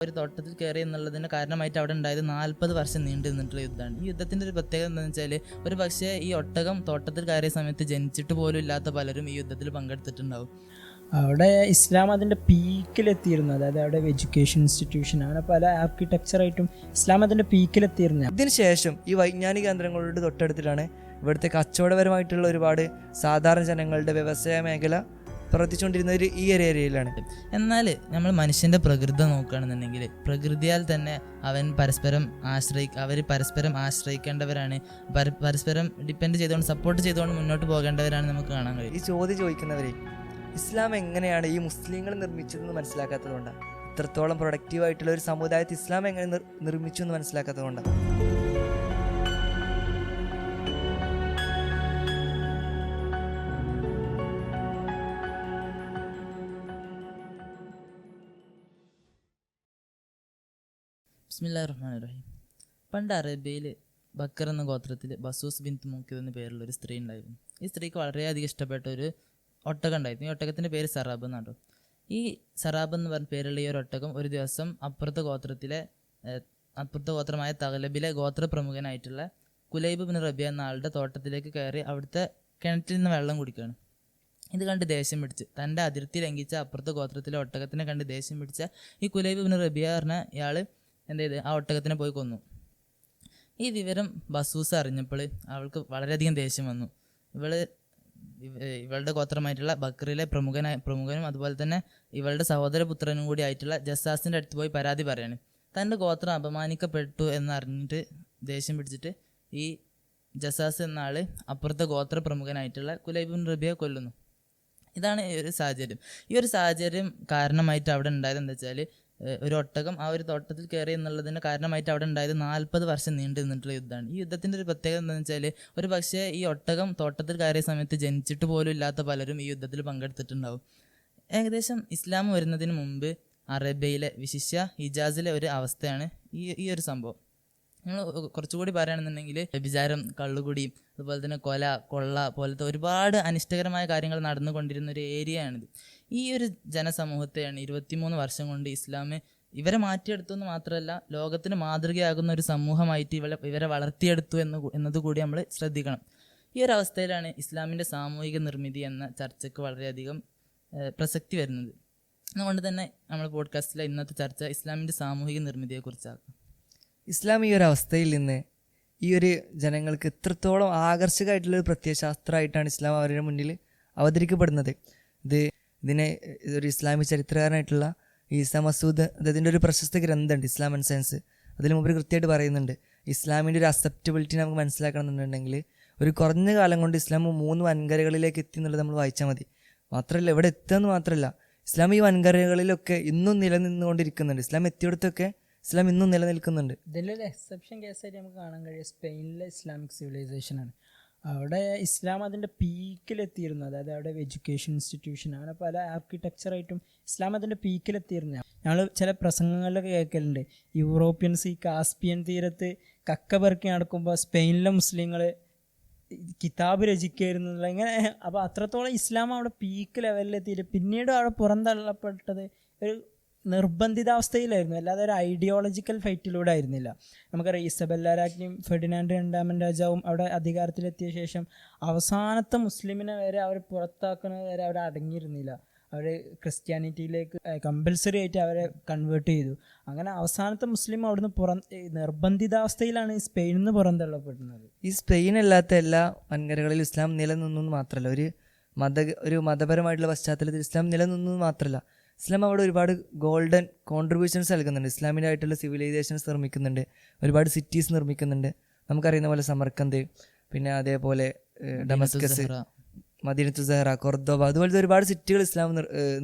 ഒരു തോട്ടത്തിൽ കയറി എന്നുള്ളതിന് കാരണമായിട്ട് അവിടെ ഉണ്ടായത് 40 വർഷം നീണ്ടു നിന്നിട്ടുള്ള യുദ്ധമാണ്. ഈ യുദ്ധത്തിൻ്റെ ഒരു പ്രത്യേകത എന്താണെന്ന് വെച്ചാൽ, ഒരു പക്ഷേ ഈ ഒട്ടകം തോട്ടത്തിൽ കയറിയ സമയത്ത് ജനിച്ചിട്ട് പോലും ഇല്ലാത്ത പലരും ഈ യുദ്ധത്തിൽ പങ്കെടുത്തിട്ടുണ്ടാവും. അവിടെ ഇസ്ലാം അതിൻ്റെ പീക്കിലെത്തിയിരുന്നു. അതായത് അവിടെ എഡ്യൂക്കേഷൻ ഇൻസ്റ്റിറ്റ്യൂഷൻ, അങ്ങനെ പല ആർക്കിടെക്ചറായിട്ടും ഇസ്ലാം അതിൻ്റെ പീക്കിലെത്തിയിരുന്നു. ഇതിന് ശേഷം ഈ വൈജ്ഞാനിക കേന്ദ്രങ്ങളുടെ തൊട്ടടുത്തിട്ടാണ് ഇവിടുത്തെ കച്ചവടപരമായിട്ടുള്ള ഒരുപാട് സാധാരണ ജനങ്ങളുടെ വ്യവസായ മേഖല പ്രവർത്തിച്ചുകൊണ്ടിരുന്ന ഈ ഒരു ഏരിയയിലാണ്. എന്നാൽ നമ്മൾ മനുഷ്യൻ്റെ പ്രകൃതി നോക്കുകയാണെന്നുണ്ടെങ്കിൽ, പ്രകൃതിയാൽ തന്നെ അവർ പരസ്പരം ആശ്രയിക്കേണ്ടവരാണ്, പരസ്പരം ഡിപ്പെൻഡ് ചെയ്തുകൊണ്ട് സപ്പോർട്ട് ചെയ്തുകൊണ്ട് മുന്നോട്ട് പോകേണ്ടവരാണ് നമുക്ക് കാണാൻ കഴിയും. ഈ ചോദ്യം ചോദിക്കുന്നവരെ ഇസ്ലാം എങ്ങനെയാണ് ഈ മുസ്ലിങ്ങൾ നിർമ്മിച്ചതെന്ന് മനസ്സിലാക്കാത്തതുകൊണ്ടാണ്. ഇത്രത്തോളം പ്രൊഡക്റ്റീവായിട്ടുള്ള ഒരു സമുദായത്തെ ഇസ്ലാം എങ്ങനെ നിർമ്മിച്ചു എന്ന് മനസ്സിലാക്കാത്തതുകൊണ്ടാണ്. ബിസ്മില്ലാഹിർ റഹ്മാനിർ റഹീം. പണ്ട് അറേബ്യയിൽ ബക്കർ എന്ന ഗോത്രത്തിൽ ബസൂസ് ബിൻത് മുക്കിദ് എന്ന പേരുള്ള ഒരു സ്ത്രീ ഉണ്ടായിരുന്നു. ഈ സ്ത്രീക്ക് വളരെയധികം ഇഷ്ടപ്പെട്ട ഒരു ഒട്ടകം ഉണ്ടായിരുന്നു. ഈ ഒട്ടകത്തിൻ്റെ പേര് സറാബ് എന്നാണ്. ഈ സറാബ് എന്ന് പറഞ്ഞ പേരുള്ള ഈ ഒരു ഒട്ടകം ഒരു ദിവസം അപ്പുറത്തെ ഗോത്രമായ തഗ്ലബിലെ ഗോത്ര പ്രമുഖനായിട്ടുള്ള കുലൈബ് ബിൻ റബിയ എന്ന ആളുടെ തോട്ടത്തിലേക്ക് കയറി അവിടുത്തെ കിണറ്റിൽ നിന്ന് വെള്ളം കുടിക്കുകയാണ്. ഇത് കണ്ട് ദേഷ്യം പിടിച്ച്, തൻ്റെ അതിർത്തി ലംഘിച്ച അപ്പുറത്തെ ഗോത്രത്തിലെ ഒട്ടകത്തിനെ കണ്ട് ദേഷ്യം പിടിച്ച ഈ കുലൈബ് ബിൻ റബിയ പറഞ്ഞ ഇയാൾ എന്ത് ചെയ്ത് ആ ഒട്ടകത്തിനെ പോയി കൊന്നു. ഈ വിവരം ബസൂസ് അറിഞ്ഞപ്പോൾ അവൾക്ക് വളരെയധികം ദേഷ്യം വന്നു. ഇവളുടെ ഗോത്രമായിട്ടുള്ള ബക്കറിലെ പ്രമുഖനും അതുപോലെ തന്നെ ഇവളുടെ സഹോദരപുത്രനും കൂടി ആയിട്ടുള്ള ജസ്സാസിൻ്റെ അടുത്ത് പോയി പരാതി പറയാണ്. തൻ്റെ ഗോത്രം അപമാനിക്കപ്പെട്ടു എന്നറിഞ്ഞിട്ട് ദേഷ്യം പിടിച്ചിട്ട് ഈ ജസ്സാസ് എന്ന ആൾ അപ്പുറത്തെ ഗോത്ര പ്രമുഖനായിട്ടുള്ള കുലൈബ് ബിൻ റബിയെ കൊല്ലുന്നു. ഇതാണ് ഈ ഒരു സാഹചര്യം. ഈ ഒരു സാഹചര്യം കാരണമായിട്ട് അവിടെ ഉണ്ടായത് എന്താ വെച്ചാൽ, ഒരു ഒട്ടകം ആ ഒരു തോട്ടത്തിൽ കയറി എന്നുള്ളതിന് കാരണമായിട്ട് അവിടെ ഉണ്ടായത് 40 വർഷം നീണ്ടു നിന്നിട്ടുള്ള യുദ്ധമാണ്. ഈ യുദ്ധത്തിൻ്റെ ഒരു പ്രത്യേകത എന്താണെന്ന് വെച്ചാൽ, ഒരു പക്ഷേ ഈ ഒട്ടകം തോട്ടത്തിൽ കയറിയ സമയത്ത് ജനിച്ചിട്ട് പോലും ഇല്ലാത്ത പലരും ഈ യുദ്ധത്തിൽ പങ്കെടുത്തിട്ടുണ്ടാവും. ഏകദേശം ഇസ്ലാം വരുന്നതിന് മുമ്പ് അറേബ്യയിലെ വിശിഷ്യ ഹിജാസിലെ ഒരു അവസ്ഥയാണ് ഈ ഒരു സംഭവം. നമ്മൾ കുറച്ചുകൂടി പറയുകയാണെന്നുണ്ടെങ്കിൽ വ്യഭിചാരം, കള്ളുകുടിയും അതുപോലെ തന്നെ കൊള്ള പോലത്തെ ഒരുപാട് അനിഷ്ടകരമായ കാര്യങ്ങൾ നടന്നുകൊണ്ടിരുന്ന ഒരു ഏരിയയാണിത്. ഈ ഒരു ജനസമൂഹത്തെയാണ് 23 വർഷം കൊണ്ട് ഇസ്ലാം ഇവരെ മാറ്റിയെടുത്തു എന്ന് മാത്രമല്ല, ലോകത്തിന് മാതൃകയാകുന്ന ഒരു സമൂഹമായിട്ട് ഇവരെ വളർത്തിയെടുത്തു എന്നതുകൂടി നമ്മൾ ശ്രദ്ധിക്കണം. ഈ ഒരു അവസ്ഥയിലാണ് ഇസ്ലാമിൻ്റെ സാമൂഹിക നിർമ്മിതി എന്ന ചർച്ചയ്ക്ക് വളരെയധികം പ്രസക്തി വരുന്നത്. അതുകൊണ്ട് തന്നെ നമ്മൾ പോഡ്കാസ്റ്റിലെ ഇന്നത്തെ ചർച്ച ഇസ്ലാമിൻ്റെ സാമൂഹിക നിർമ്മിതിയെക്കുറിച്ചാണ്. ഇസ്ലാം ഈ ഒരു അവസ്ഥയിൽ നിന്ന് ഈ ഒരു ജനങ്ങൾക്ക് എത്രത്തോളം ആകർഷകമായിട്ടുള്ളൊരു പ്രത്യയശാസ്ത്രമായിട്ടാണ് ഇസ്ലാം അവരുടെ മുന്നിൽ അവതരിക്കപ്പെടുന്നത്. ഇതിനെ ഒരു ഇസ്ലാമിക ചരിത്രകാരനായിട്ടുള്ള ഈസ മസൂദ് അതിൻ്റെ ഒരു പ്രശസ്ത ഗ്രന്ഥമുണ്ട്, ഇസ്ലാം ആൻഡ് സയൻസ്. അതിൽ മുമ്പ് കൃത്യമായിട്ട് പറയുന്നുണ്ട്, ഇസ്ലാമിൻ്റെ ഒരു അക്സെപ്റ്റബിലിറ്റി നമുക്ക് മനസ്സിലാക്കണം എന്നുണ്ടെങ്കിൽ ഒരു കുറഞ്ഞ കാലം കൊണ്ട് ഇസ്ലാം 3 വൻകരകളിലേക്ക് എത്തി എന്നുള്ളത് നമ്മൾ വായിച്ചാൽ മതി. മാത്രമല്ല, ഇവിടെ എത്തുകയെന്ന് മാത്രമല്ല, ഇസ്ലാം ഈ വൻകരകളിലൊക്കെ ഇന്നും നിലനിന്നുകൊണ്ടിരിക്കുന്നുണ്ട്. ഇസ്ലാം എത്തിയിടത്തൊക്കെ ഇസ്ലാം ഇന്നും നിലനിൽക്കുന്നുണ്ട്. ഇതിലൊരു എക്സെപ്ഷൻ കേസായിട്ട് നമുക്ക് കാണാൻ കഴിയുക സ്പെയിനിലെ ഇസ്ലാമിക് സിവിലൈസേഷനാണ്. അവിടെ ഇസ്ലാം അതിൻ്റെ പീക്കിലെത്തിയിരുന്നു. അതായത് അവിടെ എഡ്യൂക്കേഷൻ ഇൻസ്റ്റിറ്റ്യൂഷൻ, അങ്ങനെ പല ആർക്കിടെക്ചറായിട്ടും ഇസ്ലാം അതിൻ്റെ പീക്കിലെത്തിയിരുന്നു. ഞങ്ങൾ ചില പ്രസംഗങ്ങളിലൊക്കെ കേൾക്കലുണ്ട്, യൂറോപ്യൻസ് ഈ കാസ്പിയൻ തീരത്ത് കക്ക പെറുക്കി നടക്കുമ്പോൾ സ്പെയിനിലെ മുസ്ലിങ്ങൾ കിതാബ് രചിക്കായിരുന്നു. ഇങ്ങനെ അപ്പോൾ അത്രത്തോളം ഇസ്ലാം അവിടെ പീക്ക് ലെവലിലെത്തിയിട്ട് പിന്നീട് അവിടെ പുറന്തള്ളപ്പെട്ടത് ഒരു നിർബന്ധിതാവസ്ഥയിലായിരുന്നു, അല്ലാതെ ഒരു ഐഡിയോളജിക്കൽ ഫൈറ്റിലൂടെ ആയിരുന്നില്ല. നമുക്കറിയാം, ഇസബെല്ല രാജ്ഞിയും ഫെർഡിനാൻഡ് 2 രാജാവും അവിടെ അധികാരത്തിലെത്തിയ ശേഷം അവസാനത്തെ മുസ്ലിമിനെ വരെ അവർ പുറത്താക്കുന്നത് വരെ അവർ അടങ്ങിയിരുന്നില്ല. അവർ ക്രിസ്ത്യാനിറ്റിയിലേക്ക് കമ്പൽസറി ആയിട്ട് അവരെ കൺവേർട്ട് ചെയ്തു. അങ്ങനെ അവസാനത്തെ മുസ്ലിം അവിടുന്ന് നിർബന്ധിതാവസ്ഥയിലാണ് ഈ സ്പെയിനിൽ നിന്ന് പുറന്തള്ളപ്പെടുന്നത്. ഈ സ്പെയിൻ അല്ലാത്ത എല്ലാ വൻകരകളിലും ഇസ്ലാം നിലനിന്നു മാത്രമല്ല, ഒരു മതപരമായിട്ടുള്ള പശ്ചാത്തലത്തിൽ ഇസ്ലാം നിലനിന്നു മാത്രമല്ല, ഇസ്ലാം അവിടെ ഒരുപാട് ഗോൾഡൻ കോൺട്രിബ്യൂഷൻസ് നൽകുന്നുണ്ട്. ഇസ്ലാമിൻ്റെ ആയിട്ടുള്ള സിവിലൈസേഷൻസ് നിർമ്മിക്കുന്നുണ്ട്, ഒരുപാട് സിറ്റീസ് നിർമ്മിക്കുന്നുണ്ട്. നമുക്കറിയുന്ന പോലെ സമർക്കന്ത്, പിന്നെ അതേപോലെ ഡമസ്കസ്, മദീനത്തു സഹറ, കൊർദോബ, അതുപോലത്തെ ഒരുപാട് സിറ്റികൾ ഇസ്ലാം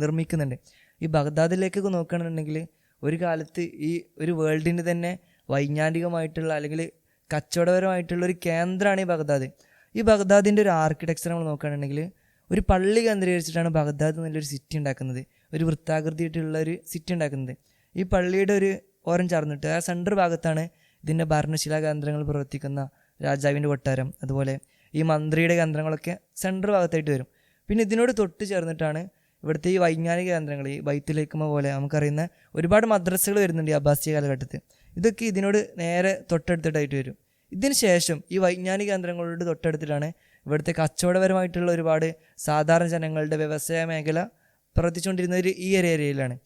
നിർമ്മിക്കുന്നുണ്ട്. ഈ ബഗ്ദാദിലേക്കൊക്കെ നോക്കുകയാണെന്നുണ്ടെങ്കിൽ ഒരു കാലത്ത് ഈ ഒരു വേൾഡിൻ്റെ തന്നെ വൈജ്ഞാനികമായിട്ടുള്ള അല്ലെങ്കിൽ കച്ചവടപരമായിട്ടുള്ള ഒരു കേന്ദ്രമാണ് ഈ ബഗ്ദാദ്. ഈ ബഗ്ദാദിൻ്റെ ഒരു ആർക്കിടെക്ചർ നമ്മൾ നോക്കുകയാണെന്നുണ്ടെങ്കിൽ ഒരു പള്ളി കേന്ദ്രീകരിച്ചിട്ടാണ് ബഗ്ദാദ് നല്ലൊരു സിറ്റി ഉണ്ടാക്കുന്നത്, ഒരു വൃത്താകൃതിയായിട്ടുള്ള ഒരു സിറ്റി ഉണ്ടാക്കുന്നത്. ഈ പള്ളിയുടെ ഒരു ഓരം ചേർന്നിട്ട് ആ സെൻട്രൽ ഭാഗത്താണ് ഇതിൻ്റെ ഭരണശിലാ കേന്ദ്രങ്ങൾ പ്രവർത്തിക്കുന്ന രാജാവിൻ്റെ കൊട്ടാരം, അതുപോലെ ഈ മന്ത്രിയുടെ കേന്ദ്രങ്ങളൊക്കെ സെൻട്രൽ ഭാഗത്തായിട്ട് വരും. പിന്നെ ഇതിനോട് തൊട്ട് ചേർന്നിട്ടാണ് ഇവിടുത്തെ ഈ വൈജ്ഞാനിക കേന്ദ്രങ്ങൾ, ഈ ബൈത്തുൽ ഹിക്മ പോലെ നമുക്കറിയുന്ന ഒരുപാട് മദ്രസകൾ വരുന്നുണ്ട് ഈ അബ്ബാസിയ കാലഘട്ടത്തിൽ. ഇതൊക്കെ ഇതിനോട് നേരെ തൊട്ടടുത്തിട്ടായിട്ട് വരും. ഇതിന് ശേഷം ഈ വൈജ്ഞാനിക കേന്ദ്രങ്ങളോട് തൊട്ടടുത്തിട്ടാണ് ഇവിടുത്തെ കച്ചവടപരമായിട്ടുള്ള ഒരുപാട് സാധാരണ ജനങ്ങളുടെ വ്യവസായ മേഖല പ്രവർത്തിച്ചുകൊണ്ടിരുന്ന ഈ ഒരു ഏരിയയിലാണ്.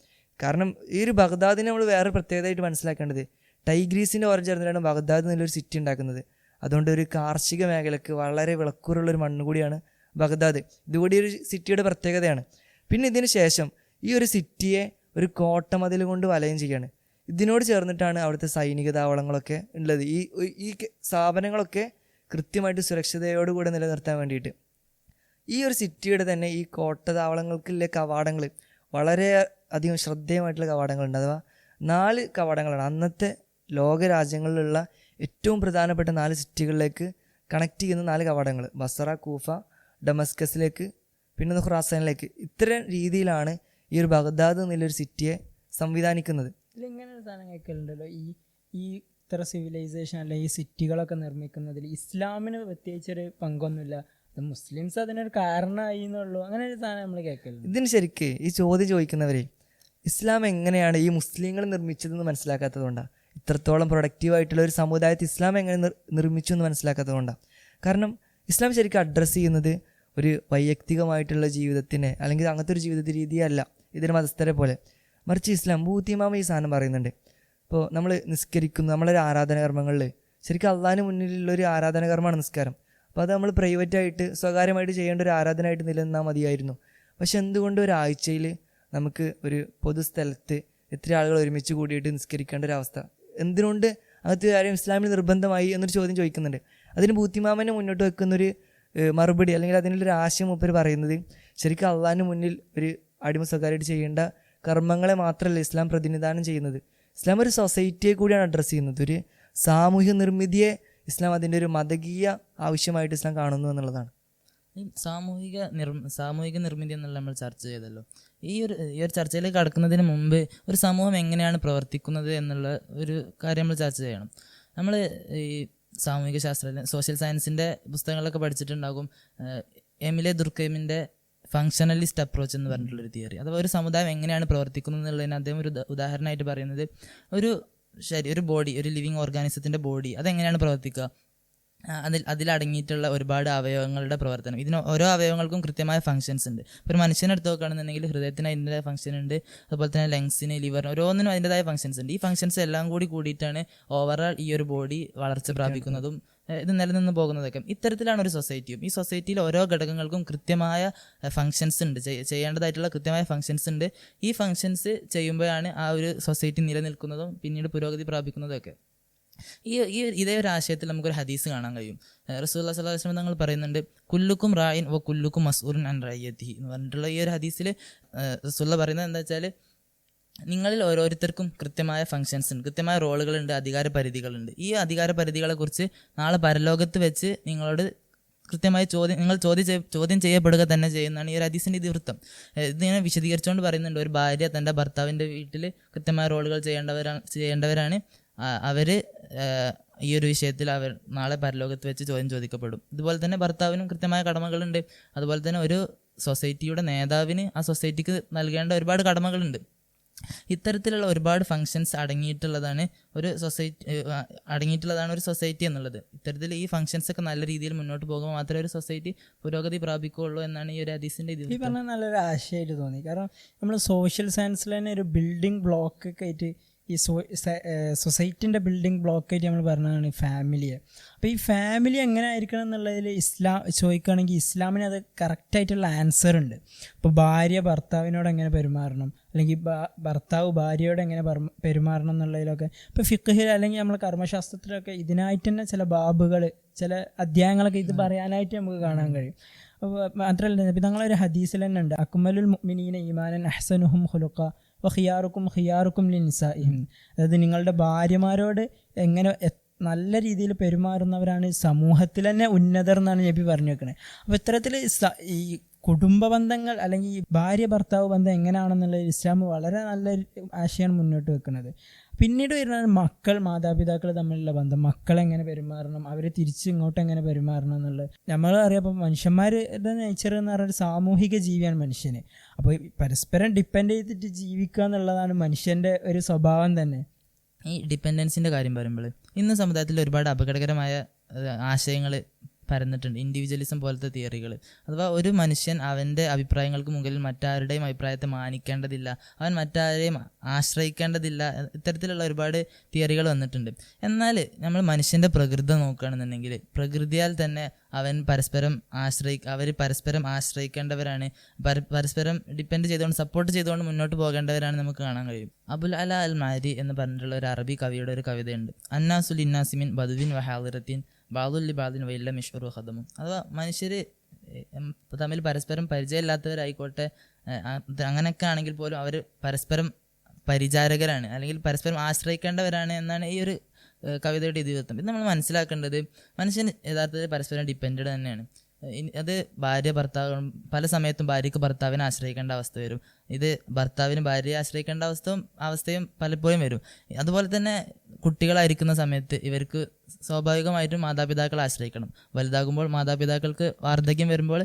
കാരണം ഈ ഒരു ബഗ്ദാദിനെ നമ്മൾ വേറെ പ്രത്യേകതയായിട്ട് മനസ്സിലാക്കേണ്ടത്, ടൈഗ്രീസിൻ്റെ ഓരം ചേർന്നിട്ടാണ് ബഗ്ദാദ് എന്നുള്ളൊരു സിറ്റി ഉണ്ടാക്കുന്നത്. അതുകൊണ്ട് ഒരു കാർഷിക മേഖലയ്ക്ക് വളരെ വിളക്കൂറുള്ളൊരു മണ്ണ് കൂടിയാണ് ബഗ്ദാദ്. ഇതുകൂടി ഒരു സിറ്റിയുടെ പ്രത്യേകതയാണ്. പിന്നെ ഇതിന് ശേഷം ഈ ഒരു സിറ്റിയെ ഒരു കോട്ടമതിൽ കൊണ്ട് വലയം ചെയ്യാണ്. ഇതിനോട് ചേർന്നിട്ടാണ് അവിടുത്തെ സൈനിക താവളങ്ങളൊക്കെ ഉള്ളത്. ഈ സ്ഥാപനങ്ങളൊക്കെ കൃത്യമായിട്ട് സുരക്ഷിതയോടുകൂടെ നിലനിർത്താൻ വേണ്ടിയിട്ട് ഈ ഒരു സിറ്റിയുടെ തന്നെ ഈ കോട്ട താവളങ്ങൾക്കുള്ള കവാടങ്ങൾ വളരെ അധികം ശ്രദ്ധേയമായിട്ടുള്ള കവാടങ്ങളുണ്ട്. അഥവാ 4 കവാടങ്ങളാണ് അന്നത്തെ ലോകരാജ്യങ്ങളിലുള്ള ഏറ്റവും പ്രധാനപ്പെട്ട 4 സിറ്റികളിലേക്ക് കണക്ട് ചെയ്യുന്ന 4 കവാടങ്ങൾ. ബസറ, കൂഫ, ഡമസ്കസിലേക്ക്, പിന്നെ ഖുറാസാനിലേക്ക്. ഇത്തരം രീതിയിലാണ് ഈ ഒരു ബഗ്ദാദ് എന്നുള്ളൊരു സിറ്റിയെ സംവിധാനിക്കുന്നത്. ഇതിലിങ്ങനെ ഒരു സാധനം കേൾക്കലുണ്ടല്ലോ, ഈ ഇത്ര സിവിലൈസേഷൻ അല്ലെങ്കിൽ ഈ സിറ്റികളൊക്കെ നിർമ്മിക്കുന്നതിൽ ഇസ്ലാമിന് പ്രത്യേകിച്ചൊരു പങ്കൊന്നുമില്ല, മുസ്ലിംസ് അതിനൊരു കാരണമായി എന്നുള്ളൂ, അങ്ങനെ ഒരു സാധനം നമ്മൾ കേൾക്കലുണ്ട്. ഇതിന് ശരിക്ക് ഈ ചോദ്യം ചോദിക്കുന്നവരെ ഇസ്ലാം എങ്ങനെയാണ് ഈ മുസ്ലിങ്ങൾ നിർമ്മിച്ചതെന്ന് മനസ്സിലാക്കാത്തതുകൊണ്ടാണ്. ഇത്രത്തോളം പ്രൊഡക്റ്റീവായിട്ടുള്ള ഒരു സമുദായത്തെ ഇസ്ലാം എങ്ങനെ നിർമ്മിച്ചു എന്ന് മനസ്സിലാക്കാത്തതുകൊണ്ടാണ്. കാരണം ഇസ്ലാം ശരിക്കും അഡ്രസ്സ് ചെയ്യുന്നത് ഒരു വൈയക്തികമായിട്ടുള്ള ജീവിതത്തിനെ അല്ലെങ്കിൽ അങ്ങനത്തെ ഒരു ജീവിത രീതിയല്ല ഇതിന് മതസ്ഥരെ പോലെ. മറിച്ച് ഇസ്ലാം ബൂത്തിമാമ ഈ സാധനം പറയുന്നുണ്ട്. ഇപ്പോൾ നമ്മൾ നിസ്കരിക്കുന്നു, നമ്മളൊരു ആരാധനാകർമ്മങ്ങളിൽ ശരിക്കും അള്ളാഹിന് മുന്നിലുള്ളൊരു ആരാധനാകർമ്മമാണ് നിസ്കാരം. അപ്പോൾ അത് നമ്മൾ പ്രൈവറ്റായിട്ട് സ്വകാര്യമായിട്ട് ചെയ്യേണ്ട ഒരു ആരാധനയായിട്ട് നിലനിന്നാൽ മതിയായിരുന്നു. പക്ഷെ എന്തുകൊണ്ട് ഒരാഴ്ചയിൽ നമുക്ക് ഒരു പൊതുസ്ഥലത്ത് എത്ര ആളുകൾ ഒരുമിച്ച് കൂടിയിട്ട് നിസ്കരിക്കേണ്ട ഒരു അവസ്ഥ, എന്തിനുകൊണ്ട് അങ്ങനത്തെ കാര്യം ഇസ്ലാമിൽ നിർബന്ധമായി എന്നൊരു ചോദ്യം ചോദിക്കുന്നുണ്ട്. അതിന് ബൂത്തിമാമനെ മുന്നോട്ട് വെക്കുന്നൊരു മറുപടി അല്ലെങ്കിൽ അതിനുള്ളൊരു ആശയം മൂപ്പർ പറയുന്നത് ശരിക്കും അള്ളാഹിന് മുന്നിൽ ഒരു അടിമ സ്വകാര്യമായിട്ട് ചെയ്യേണ്ട കർമ്മങ്ങളെ മാത്രമല്ല ഇസ്ലാം പ്രതിനിധാനം ചെയ്യുന്നത്. ഇസ്ലാം ഒരു സൊസൈറ്റിയെ കൂടിയാണ് അഡ്രസ്സ് ചെയ്യുന്നത്. ഒരു സാമൂഹ്യ നിർമ്മിതിയെ ഇസ്ലാം അതിൻ്റെ ഒരു മതകീയ ആവശ്യമായിട്ട് ഇസ്ലാം കാണുന്നു എന്നുള്ളതാണ്. ഈ സാമൂഹിക നിർമ്മിതി എന്നുള്ള നമ്മൾ ചർച്ച ചെയ്തല്ലോ. ഈ ഒരു ചർച്ചയിലേക്ക് കടക്കുന്നതിന് മുമ്പ് ഒരു സമൂഹം എങ്ങനെയാണ് പ്രവർത്തിക്കുന്നത് എന്നുള്ള ഒരു കാര്യം നമ്മൾ ചർച്ച ചെയ്യണം. നമ്മൾ ഈ സാമൂഹിക ശാസ്ത്രം, സോഷ്യൽ സയൻസിൻ്റെ പുസ്തകങ്ങളൊക്കെ പഠിച്ചിട്ടുണ്ടാകും. എമിലെ ദുർക്കൈമിൻ്റെ ഫങ്ഷണലിസ്റ്റ് അപ്രോച്ച് എന്ന് പറഞ്ഞിട്ടുള്ളൊരു തിയറി. അഥവാ ഒരു സമുദായം എങ്ങനെയാണ് പ്രവർത്തിക്കുന്നത് എന്നുള്ളതിന് അദ്ദേഹം ഒരു ഉദാഹരണമായിട്ട് പറയുന്നത് ഒരു ബോഡി, ഒരു ലിവിങ് ഓർഗാനിസത്തിൻ്റെ ബോഡി അതെങ്ങനെയാണ് പ്രവർത്തിക്കുക, അതിലടങ്ങിയിട്ടുള്ള ഒരുപാട് അവയവങ്ങളുടെ പ്രവർത്തനം. ഇതിന് ഓരോ അവയവങ്ങൾക്കും കൃത്യമായ ഫങ്ഷൻസ് ഉണ്ട്. ഇപ്പോൾ ഒരു മനുഷ്യനെ എടുത്ത് നോക്കുകയാണെന്നുണ്ടെങ്കിൽ ഹൃദയത്തിന് അതിൻ്റെതായ ഫംഗ്ഷൻ ഉണ്ട്, അതുപോലെ തന്നെ ലങ്സിന്, ലിവറിന്, ഓരോന്നിനും അതിൻ്റെതായ ഫംഗ്ഷൻസ് ഉണ്ട്. ഈ ഫംഗ്ഷൻസ് എല്ലാം കൂടിയിട്ടാണ് ഓവറോൾ ഈ ഒരു ബോഡി വളർച്ച പ്രാപിക്കുന്നതും ഇത് നിലനിന്ന് പോകുന്നതൊക്കെ. ഇത്തരത്തിലാണ് ഒരു സൊസൈറ്റിയും. ഈ സൊസൈറ്റിയിൽ ഓരോ ഘടകങ്ങൾക്കും കൃത്യമായ ഫങ്ഷൻസ് ഉണ്ട്, ചെയ്യേണ്ടതായിട്ടുള്ള കൃത്യമായ ഫങ്ഷൻസ് ഉണ്ട്. ഈ ഫങ്ഷൻസ് ചെയ്യുമ്പോഴാണ് ആ ഒരു സൊസൈറ്റി നിലനിൽക്കുന്നതും പിന്നീട് പുരോഗതി പ്രാപിക്കുന്നതും ഒക്കെ. ഇതേ ഒരു ആശയത്തിൽ നമുക്കൊരു ഹദീസ് കാണാൻ കഴിയും. റസൂലുള്ളാഹി സ്വല്ലല്ലാഹു അലൈഹി വസല്ലം തങ്ങൾ പറയുന്നുണ്ട്, കുല്ലുക്കും റായിൻ വ കുല്ലുക്കും മസ്ഊലുൻ അൻ റഅയ്യതിഹി എന്ന് പറഞ്ഞിട്ടുള്ള ഈ ഒരു ഹദീസിൽ റസൂലുള്ളാഹി പറയുന്നത് എന്താ വെച്ചാൽ, നിങ്ങളിൽ ഓരോരുത്തർക്കും കൃത്യമായ ഫങ്ഷൻസ് ഉണ്ട്, കൃത്യമായ റോളുകളുണ്ട്, അധികാര പരിധികളുണ്ട്. ഈ അധികാര പരിധികളെക്കുറിച്ച് നാളെ പരലോകത്ത് വെച്ച് നിങ്ങളോട് കൃത്യമായി നിങ്ങൾ ചോദ്യം ചെയ്യപ്പെടുക തന്നെ ചെയ്യുന്നതാണ് ഈ ഒരു ഹദീസിൻ്റെ ഇതിവൃത്തം. ഇതിങ്ങനെ വിശദീകരിച്ചുകൊണ്ട് പറയുന്നുണ്ട്, ഒരു ഭാര്യ തൻ്റെ ഭർത്താവിൻ്റെ വീട്ടിൽ കൃത്യമായ റോളുകൾ ചെയ്യേണ്ടവരാണ്. അവർ ഈ ഒരു വിഷയത്തിൽ അവർ നാളെ പരലോകത്ത് വെച്ച് ചോദ്യം ചോദിക്കപ്പെടും. ഇതുപോലെ തന്നെ ഭർത്താവിനും കൃത്യമായ കടമകളുണ്ട്. അതുപോലെ തന്നെ ഒരു സൊസൈറ്റിയുടെ നേതാവിന് ആ സൊസൈറ്റിക്ക് നൽകേണ്ട ഒരുപാട് കടമകളുണ്ട്. ഇത്തരത്തിലുള്ള ഒരുപാട് ഫങ്ഷൻസ് അടങ്ങിയിട്ടുള്ളതാണ് ഒരു സൊസൈറ്റി എന്നുള്ളത്. ഇത്തരത്തിൽ ഈ ഫങ്ഷൻസ് ഒക്കെ നല്ല രീതിയിൽ മുന്നോട്ട് പോകുമ്പോൾ മാത്രമേ ഒരു സൊസൈറ്റി പുരോഗതി പ്രാപിക്കുകയുള്ളൂ എന്നാണ് ഈ ഒരു ഹദീസിൻ്റെ ഇത്. ഈ പറഞ്ഞാൽ നല്ലൊരു ആശയമായിട്ട് തോന്നി. കാരണം നമ്മൾ സോഷ്യൽ സയൻസിൽ തന്നെ ഒരു ബിൽഡിംഗ് ബ്ലോക്ക് ഒക്കെ ആയിട്ട് ഈ സൊസൈറ്റിൻ്റെ ബിൽഡിംഗ് ബ്ലോക്കായിട്ട് നമ്മൾ പറഞ്ഞതാണ് ഫാമിലിയെ. അപ്പോൾ ഈ ഫാമിലി എങ്ങനെ ആയിരിക്കണം എന്നുള്ളതിൽ ചോദിക്കുകയാണെങ്കിൽ ഇസ്ലാമിന് അത് കറക്റ്റായിട്ടുള്ള ആൻസർ ഉണ്ട്. ഇപ്പോൾ ഭാര്യ ഭർത്താവിനോട് എങ്ങനെ പെരുമാറണം, അല്ലെങ്കിൽ ഭർത്താവ് ഭാര്യയോട് എങ്ങനെ പെരുമാറണം എന്നുള്ളതിലൊക്കെ ഇപ്പോൾ ഫിഖ്ഹിൽ അല്ലെങ്കിൽ നമ്മൾ കർമ്മശാസ്ത്രത്തിലൊക്കെ ഇതിനായിട്ട് തന്നെ ചില ബാബുകൾ, ചില അധ്യായങ്ങളൊക്കെ ഇത് പറയാനായിട്ട് നമുക്ക് കാണാൻ കഴിയും. മാത്രമല്ല ഞങ്ങളൊരു ഹദീസിൽ തന്നെ ഉണ്ട്, അക്മലുൽ മുഅ്മിനീന ഈമാനൻ അഹ്സനുഹും ഖുലുഖ ഖിയാറുക്കും ലിനിസാഇഹിം. അതായത് നിങ്ങളുടെ ഭാര്യമാരോട് എങ്ങനെ നല്ല രീതിയിൽ പെരുമാറുന്നവരാണ് സമൂഹത്തിൽ തന്നെ ഉന്നതർ എന്നാണ് നബി പറഞ്ഞു വെക്കുന്നത്. അപ്പോൾ ഇത്തരത്തിൽ ഈ കുടുംബ ബന്ധങ്ങൾ അല്ലെങ്കിൽ ഈ ഭാര്യ ഭർത്താവ് ബന്ധം എങ്ങനെയാണെന്നുള്ളത് ഇസ്ലാം വളരെ നല്ലൊരു ആശയമാണ് മുന്നോട്ട് വെക്കുന്നത്. പിന്നീട് വരുന്നത് മക്കൾ മാതാപിതാക്കൾ തമ്മിലുള്ള ബന്ധം, മക്കളെങ്ങനെ പെരുമാറണം, അവർ തിരിച്ച് ഇങ്ങോട്ട് എങ്ങനെ പെരുമാറണം എന്നുള്ളത്. നമ്മൾ അറിയാം, ഇപ്പോൾ മനുഷ്യന്മാരുടെ നേച്ചർ എന്ന് പറഞ്ഞാൽ സാമൂഹിക ജീവിയാണ് മനുഷ്യന്. അപ്പോൾ പരസ്പരം ഡിപ്പെൻഡ് ചെയ്തിട്ട് ജീവിക്കുക എന്നുള്ളതാണ് മനുഷ്യൻ്റെ ഒരു സ്വഭാവം തന്നെ. ഈ ഡിപ്പെൻഡൻസിൻ്റെ കാര്യം പറയുമ്പോൾ ഇന്ന് സമുദായത്തിൽ ഒരുപാട് അപകടകരമായ ആശയങ്ങൾ പരന്നിട്ടുണ്ട്. ഇൻഡിവിജ്വലിസം പോലത്തെ തിയറികൾ, അഥവാ ഒരു മനുഷ്യൻ അവൻ്റെ അഭിപ്രായങ്ങൾക്ക് മുകളിൽ മറ്റാരുടെയും അഭിപ്രായത്തെ മാനിക്കേണ്ടതില്ല, അവൻ മറ്റാരെയും ആശ്രയിക്കേണ്ടതില്ല, ഇത്തരത്തിലുള്ള ഒരുപാട് തിയറികൾ വന്നിട്ടുണ്ട്. എന്നാൽ നമ്മൾ മനുഷ്യൻ്റെ പ്രകൃതി നോക്കുകയാണെന്നുണ്ടെങ്കിൽ പ്രകൃതിയാൽ തന്നെ അവർ പരസ്പരം ആശ്രയിക്കേണ്ടവരാണ്, പരസ്പരം ഡിപ്പെൻഡ് ചെയ്തുകൊണ്ട് സപ്പോർട്ട് ചെയ്തുകൊണ്ട് മുന്നോട്ട് പോകേണ്ടവരാണ് നമുക്ക് കാണാൻ കഴിയും. അബുൽ അല അൽ മാരി എന്ന് പറഞ്ഞിട്ടുള്ള ഒരു അറബി കവിയുടെ ഒരു കവിതയുണ്ട്. അന്നാസുൽ ഇന്നാസിമിൻ ബദുവിൻ വഹാദിറത്തിൻ ബാദുല്ലി ബാദിൻ വൈല്ല മിഷുറു ഹദമും. അഥവാ മനുഷ്യർ തമ്മിൽ പരസ്പരം പരിചയമില്ലാത്തവരായിക്കോട്ടെ, അങ്ങനെയൊക്കെ ആണെങ്കിൽ പോലും അവർ പരസ്പരം പരിചാരകരാണ്, അല്ലെങ്കിൽ പരസ്പരം ആശ്രയിക്കേണ്ടവരാണ് എന്നാണ് ഈ ഒരു കവിതയുടെ ഇതിവൃത്തം. ഇത് നമ്മൾ മനസ്സിലാക്കേണ്ടത് മനുഷ്യൻ യഥാർത്ഥത്തിൽ പരസ്പരം ഡിപ്പെൻഡ് തന്നെയാണ്. അത് ഭാര്യ ഭർത്താവ്, പല സമയത്തും ഭാര്യയ്ക്ക് ഭർത്താവിനെ ആശ്രയിക്കേണ്ട അവസ്ഥ വരും, ഇത് ഭർത്താവിന് ഭാര്യയെ ആശ്രയിക്കേണ്ട അവസ്ഥയും പലപ്പോഴും വരും. അതുപോലെ തന്നെ കുട്ടികളായിരിക്കുന്ന സമയത്ത് ഇവർക്ക് സ്വാഭാവികമായിട്ടും മാതാപിതാക്കളെ ആശ്രയിക്കണം. വലുതാകുമ്പോൾ മാതാപിതാക്കൾക്ക് വാർദ്ധക്യം വരുമ്പോൾ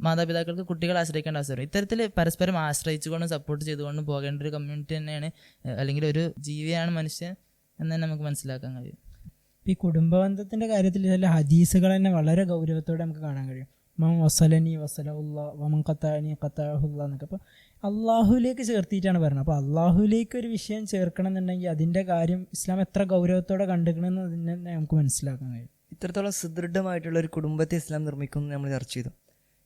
മാതാപിതാക്കൾക്ക് കുട്ടികളെ ആശ്രയിക്കേണ്ട അവസ്ഥ വരും. ഇത്തരത്തിൽ പരസ്പരം ആശ്രയിച്ചുകൊണ്ടും സപ്പോർട്ട് ചെയ്തുകൊണ്ടും പോകേണ്ട ഒരു കമ്മ്യൂണിറ്റി തന്നെയാണ്, അല്ലെങ്കിൽ ഒരു ജീവിയാണ് മനുഷ്യൻ എന്ന് തന്നെ നമുക്ക് മനസ്സിലാക്കാൻ കഴിയും. ഈ കുടുംബബന്ധത്തിൻ്റെ കാര്യത്തിൽ ചില ഹദീസുകൾ തന്നെ വളരെ ഗൗരവത്തോടെ നമുക്ക് കാണാൻ കഴിയും. മൻ വസലനി വസലഹുല്ലാ വമൻ ഖത്തഅനി ഖത്തഅഹുല്ലാ എന്നൊക്കെ. അപ്പോൾ അള്ളാഹുലേക്ക് ചേർത്തിയിട്ടാണ് പറയുന്നത്. അപ്പോൾ അള്ളാഹുലേക്ക് ഒരു വിഷയം ചേർക്കണം എന്നുണ്ടെങ്കിൽ അതിൻ്റെ കാര്യം ഇസ്ലാം എത്ര ഗൗരവത്തോടെ കണ്ടുക്കണമെന്ന് അതിന് തന്നെ നമുക്ക് മനസ്സിലാക്കാൻ കഴിയും. ഇത്രത്തോളം സുദൃഢമായിട്ടുള്ള ഒരു കുടുംബത്തെ ഇസ്ലാം നിർമ്മിക്കുന്നു നമ്മൾ ചർച്ച ചെയ്തു.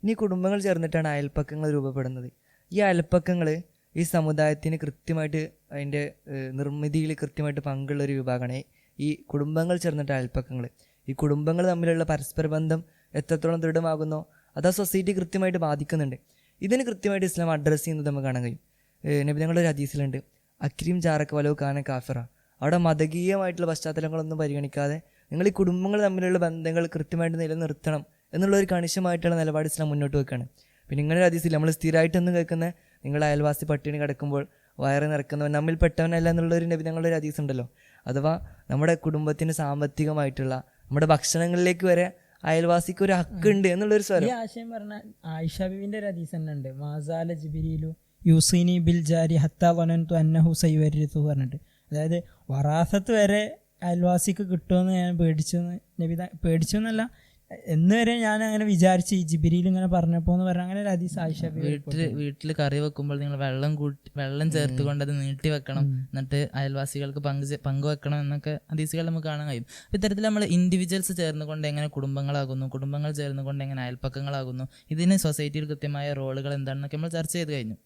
ഇനി കുടുംബങ്ങൾ ചേർന്നിട്ടാണ് അയൽപ്പക്കങ്ങൾ രൂപപ്പെടുന്നത്. ഈ അയൽപ്പക്കങ്ങൾ ഈ സമുദായത്തിന് കൃത്യമായിട്ട് അതിൻ്റെ നിർമ്മിതിയിൽ കൃത്യമായിട്ട് പങ്കുള്ള ഒരു വിഭാഗമാണ് ഈ കുടുംബങ്ങൾ ചേർന്നിട്ട് അയൽപ്പക്കങ്ങൾ. ഈ കുടുംബങ്ങൾ തമ്മിലുള്ള പരസ്പര ബന്ധം എത്രത്തോളം ദൃഢമാകുന്നോ അത് ആ സൊസൈറ്റി കൃത്യമായിട്ട് ബാധിക്കുന്നുണ്ട്. ഇതിന് കൃത്യമായിട്ട് ഇസ്ലാം അഡ്രസ്സ് ചെയ്യുന്നത് നമുക്ക് കാണാൻ കഴിയും. നബി തങ്ങളുടെ ഒരു ഹദീസിലുണ്ട്, അക്രീം ജാറക്ക് വലോ കാന കാഫിറ. അവിടെ മതകീയമായിട്ടുള്ള പശ്ചാത്തലങ്ങളൊന്നും പരിഗണിക്കാതെ നിങ്ങൾ ഈ കുടുംബങ്ങൾ തമ്മിലുള്ള ബന്ധങ്ങൾ കൃത്യമായിട്ട് നിലനിർത്തണം എന്നുള്ളൊരു കണിശമായിട്ടുള്ള നിലപാട് ഇസ്ലാം മുന്നോട്ട് വെക്കുകയാണ്. പിന്നെ ഇങ്ങനെ ഒരു ഹദീസിൽ നമ്മൾ സ്ഥിരമായിട്ടൊന്നും കേൾക്കുന്ന നിങ്ങൾ അയൽവാസി പട്ടിണി കിടക്കുമ്പോൾ വയറ് നിറക്കുന്നവൻ നമ്മിൽ പെട്ടവനല്ല എന്നുള്ളൊരു നബി തങ്ങളുടെ ഒരു ഹദീസ് ഉണ്ടല്ലോ. അഥവാ നമ്മുടെ കുടുംബത്തിന് സാമ്പത്തികമായിട്ടുള്ള നമ്മുടെ ഭക്ഷണങ്ങളിലേക്ക് വരെ അയൽവാസിക്ക് ഒരു ഹക്കുണ്ട് എന്നുള്ളൊരു സ്വരം. ഈ ആശയം പറഞ്ഞാൽ ആയിഷ ബീവിന്റെ ഒരു ഹദീസ് തന്നെ ഉണ്ട്, മാസാല ജിബ്രീലു യൂസിനി ബിൽ ജാരി ഹത്താ വനന്തു അന്നഹു സൈവരിത്തു പറഞ്ഞിട്ട്. അതായത് വറാസത്ത് വരെ അയൽവാസിക്ക് കിട്ടുമെന്ന് ഞാൻ പേടിച്ചു എന്നല്ല, എന്ന് വരെ ഞാൻ അങ്ങനെ വിചാരിച്ചു ഈ ജിബ്രീൽ ഇങ്ങനെ പറഞ്ഞപ്പോൾ എന്ന് പറഞ്ഞാൽ അങ്ങനെ ഒരു ഹദീസ് ആയിഷ വീട്ടിൽ കറി വെക്കുമ്പോൾ നിങ്ങൾ വെള്ളം ചേർത്ത് കൊണ്ട് അത് നീട്ടി വെക്കണം, എന്നിട്ട് അയൽവാസികൾക്ക് പങ്കുവെക്കണം എന്നൊക്കെ ഹദീസുകൾ നമുക്ക് കാണാൻ കഴിയും. ഇത്തരത്തിൽ നമ്മൾ ഇൻഡിവിജ്വൽസ് ചേർന്നുകൊണ്ട് എങ്ങനെ കുടുംബങ്ങളാകുന്നു, കുടുംബങ്ങൾ ചേർന്നുകൊണ്ട് എങ്ങനെ അയൽപ്പക്കങ്ങളാകുന്നു, ഇതിന് സൊസൈറ്റിയിൽ കൃത്യമായ റോളുകൾ എന്താണെന്നൊക്കെ നമ്മൾ ചർച്ച ചെയ്ത് കഴിഞ്ഞു.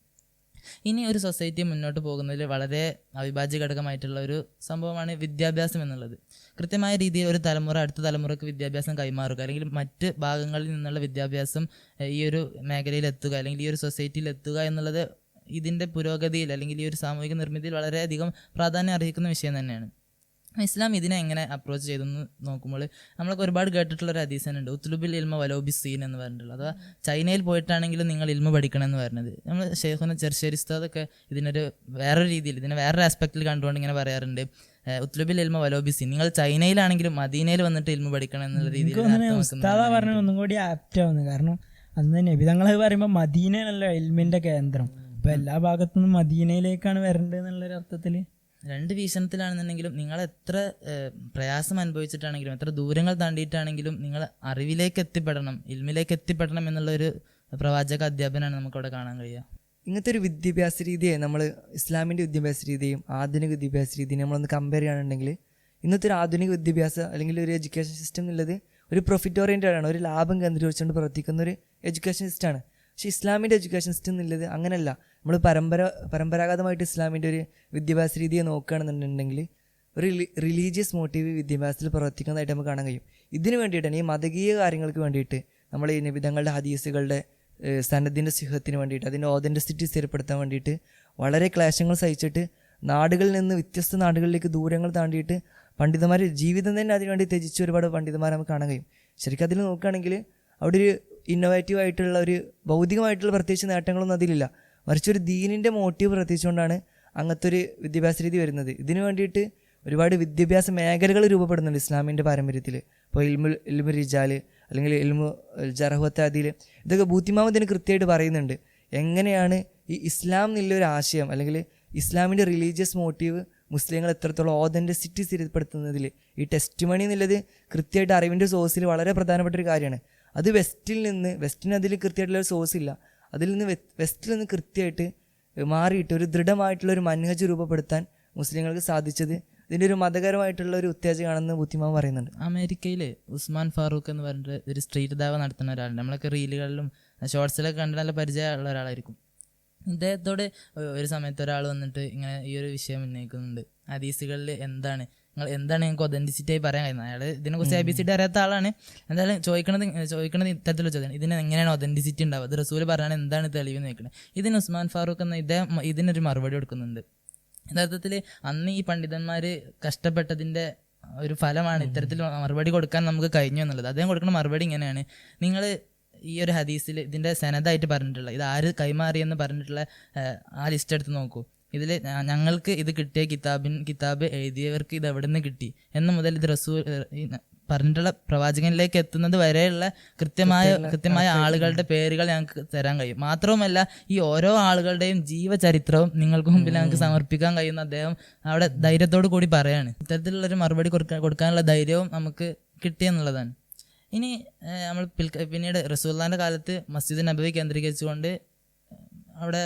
ഇനി ഒരു സൊസൈറ്റി മുന്നോട്ട് പോകുന്നതിൽ വളരെ അവിഭാജ്യ ഘടകമായിട്ടുള്ള ഒരു സംഭവമാണ് വിദ്യാഭ്യാസം എന്നുള്ളത്. കൃത്യമായ രീതിയിൽ ഒരു തലമുറ അടുത്ത തലമുറക്ക് വിദ്യാഭ്യാസം കൈമാറുക, അല്ലെങ്കിൽ മറ്റ് ഭാഗങ്ങളിൽ നിന്നുള്ള വിദ്യാഭ്യാസം ഈ ഒരു മേഖലയിൽ എത്തുക, അല്ലെങ്കിൽ ഈ ഒരു സൊസൈറ്റിയിൽ എത്തുക എന്നുള്ളത് ഇതിൻ്റെ പുരോഗതിയിൽ അല്ലെങ്കിൽ ഈ ഒരു സാമൂഹിക നിർമ്മിതിയിൽ വളരെയധികം പ്രാധാന്യം അർഹിക്കുന്ന വിഷയം തന്നെയാണ്. ഇസ്ലാം ഇതിനെ എങ്ങനെ അപ്രോച്ച് ചെയ്തെന്ന് നോക്കുമ്പോൾ നമ്മളൊക്കെ ഒരുപാട് കേട്ടിട്ടുള്ളൊരു ഹദീസുണ്ട്, ഉത്ലുബിൽ ഇൽമ വലോബി സീൻ എന്ന് പറഞ്ഞിട്ടുള്ളത്. അഥവാ ചൈനയിൽ പോയിട്ടാണെങ്കിലും നിങ്ങൾ ഇൽമ പഠിക്കണം എന്ന് പറഞ്ഞത്. നമ്മൾ ഷെയ്ഖുന ചെർശ്ശേരി ഉസ്താദൊക്കെ ഇതിനൊരു വേറൊരു രീതിയിൽ, ഇതിനെ വേറൊരു ആസ്പെക്റ്റിൽ കണ്ടുകൊണ്ട് ഇങ്ങനെ പറയാറുണ്ട്, ഉത്ലുബിൽ ഇൽമ വലോബി സീൻ, നിങ്ങൾ ചൈനയിലാണെങ്കിലും മദീനയിൽ വന്നിട്ട് ഇൽമ പഠിക്കണം എന്നുള്ള രീതിയിൽ പറഞ്ഞ ഒന്നും കൂടി ആപ്റ്റാവുന്നു. കാരണം അന്ന് നബിതങ്ങൾ പറയുമ്പോൾ മദീനയല്ല ഇൽമിന്റെ കേന്ദ്രം, അപ്പൊ എല്ലാ ഭാഗത്തുനിന്നും മദീനയിലേക്കാണ് വരേണ്ടത് എന്നുള്ളൊരു അർത്ഥത്തിൽ രണ്ട് വീക്ഷണത്തിലാണെന്നുണ്ടെങ്കിലും നിങ്ങൾ എത്ര പ്രയാസം അനുഭവിച്ചിട്ടാണെങ്കിലും എത്ര ദൂരങ്ങൾ താണ്ടിയിട്ടാണെങ്കിലും നിങ്ങൾ അറിവിലേക്ക് എത്തിപ്പെടണം, ഇൽമിലേക്ക് എത്തിപ്പെടണം എന്നുള്ളൊരു പ്രവാചക അധ്യാപനമാണ് നമുക്കവിടെ കാണാൻ കഴിയുക. ഇങ്ങനത്തെ ഒരു വിദ്യാഭ്യാസ രീതിയെ നമ്മൾ ഇസ്ലാമിൻ്റെ വിദ്യാഭ്യാസ രീതിയും ആധുനിക വിദ്യാഭ്യാസ രീതിയും നമ്മളൊന്ന് കമ്പയർ ചെയ്യുകയാണെന്നുണ്ടെങ്കിൽ ഇന്നത്തെ ഒരു ആധുനിക വിദ്യാഭ്യാസം അല്ലെങ്കിൽ ഒരു എഡ്യൂക്കേഷൻ സിസ്റ്റം എന്നുള്ളത് ഒരു പ്രോഫിറ്റ് ഓറിയൻറ്റഡ് ആണ്, ഒരു ലാഭം കേന്ദ്രീകരിച്ചുകൊണ്ട് പ്രവർത്തിക്കുന്ന ഒരു എഡ്യൂക്കേഷൻ സിസ്റ്റമാണ്. പക്ഷേ ഇസ്ലാമിൻ്റെ എഡ്യൂക്കേഷൻ സിസ്റ്റം എന്നുള്ളത് അങ്ങനെയല്ല. നമ്മൾ പരമ്പരാഗതമായിട്ട് ഇസ്ലാമിൻ്റെ ഒരു വിദ്യാഭ്യാസ രീതിയെ നോക്കുകയാണെന്നുണ്ടെങ്കിൽ ഒരു റിലീജിയസ് മോട്ടീവ് വിദ്യാഭ്യാസത്തിൽ പ്രവർത്തിക്കുന്നതായിട്ട് നമുക്ക് കാണാൻ കഴിയും. ഇതിന് വേണ്ടിയിട്ടാണ്, ഈ മതകീയ കാര്യങ്ങൾക്ക് വേണ്ടിയിട്ട് നമ്മൾ ഈ നബിതങ്ങളുടെ ഹദീസുകളുടെ സനദിൻ്റെ സിഹത്തിന് വേണ്ടിയിട്ട് അതിൻ്റെ ഓതൻറ്റിസിറ്റി സ്ഥിരപ്പെടുത്താൻ വേണ്ടിയിട്ട് വളരെ ക്ലേശങ്ങൾ സഹിച്ചിട്ട് നാടുകളിൽ നിന്ന് വ്യത്യസ്ത നാടുകളിലേക്ക് ദൂരങ്ങൾ താണ്ടിയിട്ട് പണ്ഡിതന്മാർ ജീവിതം തന്നെ അതിനുവേണ്ടി ത്യജിച്ച ഒരുപാട് പണ്ഡിതന്മാരെ നമുക്ക് കാണാൻ കഴിയും. ശരിക്കും അതിൽ നോക്കുകയാണെങ്കിൽ അവിടെ ഒരു ഇന്നോവേറ്റീവ് ആയിട്ടുള്ള ഒരു ഭൗതികമായിട്ടുള്ള പ്രത്യേകിച്ച് നേട്ടങ്ങളൊന്നും അതിലില്ല, മറിച്ച് ഒരു ദീനിൻ്റെ മോട്ടീവ് പ്രത്യേകിച്ചുകൊണ്ടാണ് അങ്ങനത്തെ ഒരു വിദ്യാഭ്യാസ രീതി വരുന്നത്. ഇതിനു വേണ്ടിയിട്ട് ഒരുപാട് വിദ്യാഭ്യാസ മേഖലകൾ രൂപപ്പെടുന്നുണ്ട് ഇസ്ലാമിൻ്റെ പാരമ്പര്യത്തിൽ. ഇപ്പോൾ ഇൽമു റിജാൽ അല്ലെങ്കിൽ ഇൽമു ജറഹുത്ത് അദീൽ, ഇതൊക്കെ ബൂത്തിമാമ ഇതിന് കൃത്യമായിട്ട് പറയുന്നുണ്ട്. എങ്ങനെയാണ് ഈ ഇസ്ലാം എന്നുള്ളൊരു ആശയം അല്ലെങ്കിൽ ഇസ്ലാമിൻ്റെ റിലീജിയസ് മോട്ടീവ് മുസ്ലിങ്ങൾ എത്രത്തോളം ഓതൻറ്റിസിറ്റി സ്ഥിരപ്പെടുത്തുന്നതിൽ ഈ ടെസ്റ്റ് മണി എന്നുള്ളത് കൃത്യമായിട്ട് അറിവിൻ്റെ സോഴ്സിൽ വളരെ പ്രധാനപ്പെട്ട ഒരു കാര്യമാണ്. അത് വെസ്റ്റിന് അതിൽ കൃത്യമായിട്ടുള്ളൊരു സോഴ്സ് ഇല്ല. അതിൽ നിന്ന് വെസ്റ്റിൽ നിന്ന് കൃത്യമായിട്ട് മാറിയിട്ട് ഒരു ദൃഢമായിട്ടുള്ളൊരു മൻഹജ് രൂപപ്പെടുത്താൻ മുസ്ലിങ്ങൾക്ക് സാധിച്ചത് ഇതിൻ്റെ ഒരു മതകരമായിട്ടുള്ള ഒരു ഉത്തേജകമാണെന്ന് ബുദ്ധിമാൻ പറയുന്നുണ്ട്. അമേരിക്കയിൽ ഉസ്മാൻ ഫാറൂഖ് എന്ന് പറഞ്ഞിട്ട് ഒരു സ്ട്രീറ്റ് ദാവ നടത്തുന്ന ഒരാളുണ്ട്. നമ്മളൊക്കെ റീലുകളിലും ഷോർട്സിലൊക്കെ കണ്ട് നല്ല പരിചയമുള്ള ഒരാളായിരിക്കും. ഇദ്ദേഹത്തോട് ഒരു സമയത്ത് ഒരാൾ വന്നിട്ട് ഇങ്ങനെ ഈ ഒരു വിഷയം ഉന്നയിക്കുന്നുണ്ട്, ഹദീസുകളിൽ എന്താണ് നിങ്ങൾക്ക് ഒതൻറ്റിസിറ്റി ആയി പറയാൻ കഴിയുന്നത്. അയാൾ ഇതിനെക്കുറിച്ച് ABCD അറിയാത്ത ആളാണ്. എന്തായാലും ചോദിക്കണത് ഇത്തരത്തിലുള്ള ചോദ്യം, ഇതിന് എങ്ങനെയാണ് ഒതൻറ്റിസിറ്റി ഉണ്ടാവുക, അത് റസൂൽ പറഞ്ഞാൽ എന്താണ് തെളിവ് നോക്കുന്നത്. ഇതിന് ഉസ്മാൻ ഫാറൂഖ് എന്ന ഇദ്ദേഹം ഇതിനൊരു മറുപടി കൊടുക്കുന്നുണ്ട്. യഥാർത്ഥത്തിൽ അന്ന് ഈ പണ്ഡിതന്മാർ കഷ്ടപ്പെട്ടതിൻ്റെ ഒരു ഫലമാണ് ഇത്തരത്തിൽ മറുപടി കൊടുക്കാൻ നമുക്ക് കഴിഞ്ഞു എന്നുള്ളത്. അദ്ദേഹം കൊടുക്കുന്ന മറുപടി ഇങ്ങനെയാണ്: നിങ്ങൾ ഈ ഒരു ഹദീസിൽ ഇതിൻ്റെ സനദായിട്ട് പറഞ്ഞിട്ടുള്ള, ഇത് ആര് കൈമാറിയെന്ന് പറഞ്ഞിട്ടുള്ള ആ ലിസ്റ്റ് എടുത്ത് നോക്കൂ. ഇതിൽ ഞങ്ങൾക്ക് ഇത് കിട്ടിയ കിതാബ് എഴുതിയവർക്ക് ഇത് എവിടെ നിന്ന് കിട്ടി എന്ന് മുതൽ ഇത് റസൂൽ പറഞ്ഞിട്ടുള്ള പ്രവാചകനിലേക്ക് എത്തുന്നത് വരെയുള്ള കൃത്യമായ ആളുകളുടെ പേരുകൾ ഞങ്ങൾക്ക് തരാൻ കഴിയും. മാത്രവുമല്ല, ഈ ഓരോ ആളുകളുടെയും ജീവചരിത്രവും നിങ്ങൾക്ക് മുമ്പിൽ ഞങ്ങൾക്ക് സമർപ്പിക്കാൻ കഴിയുന്ന അദ്ദേഹം അവിടെ ധൈര്യത്തോടു കൂടി പറയാണ്. ഇത്തരത്തിലുള്ളൊരു മറുപടി കൊടുക്കാനുള്ള ധൈര്യവും നമുക്ക് കിട്ടിയെന്നുള്ളതാണ്. ഇനി നമ്മൾ പിന്നീട് റസൂലുള്ളാഹിന്റെ കാലത്ത് മസ്ജിദ് നബവി കേന്ദ്രീകരിച്ചുകൊണ്ട് അവിടെ